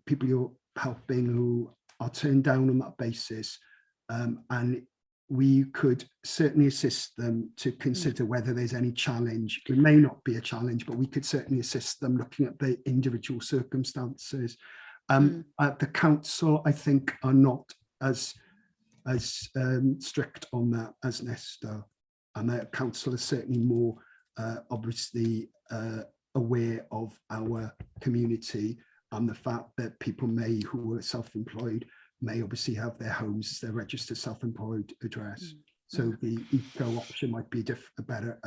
people you're helping who are turned down on that basis, and we could certainly assist them to consider whether there's any challenge. It may not be a challenge, but we could certainly assist them looking at the individual circumstances. The council, I think, are not as strict on that as Nesta, and the council is certainly more obviously aware of our community and the fact that people who are self-employed may obviously have their homes as their registered self-employed address. So the eco option might be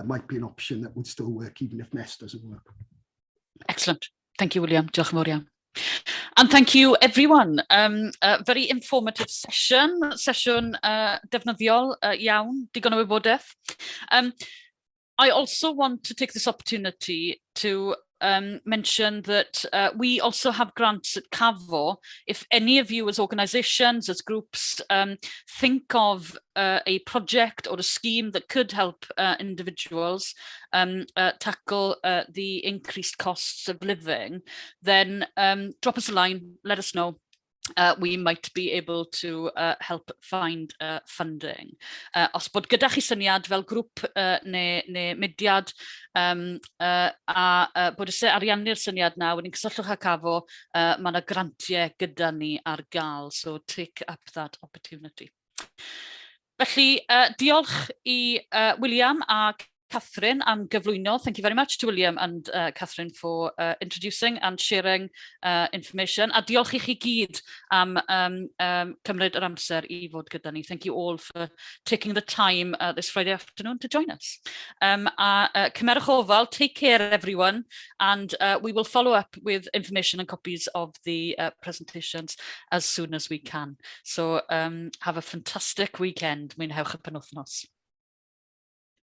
might be an option that would still work even if Nest doesn't work. Excellent. Thank you, William. Diolch yn fawr iawn. And thank you, everyone. A very informative session defnyddiol iawn, digon o wybodaeth. I also want to take this opportunity to mention that we also have grants at CAFO. If any of you as organisations, as groups, think of a project or a scheme that could help individuals tackle the increased costs of living, then drop us a line, let us know. We might be able to help find funding. Os bod gyda chi syniad fel grŵp neu mudiad a bod eisiau ariannu'r syniad na, wedyn cysylltwch â CAFO, mae yna grantiau gyda ni ar gael, so take up that opportunity. Felly, diolch I William a Catherine am gyflwyno. Thank you very much to William and Catherine for introducing and sharing information. A diolch I chi gyd am cymryd yr amser I fod gyda ni. Thank you all for taking the time this Friday afternoon to join us. Cymerwch ofal, take care everyone, and we will follow up with information and copies of the presentations as soon as we can. So have a fantastic weekend. Mwynhewch y penwythnos.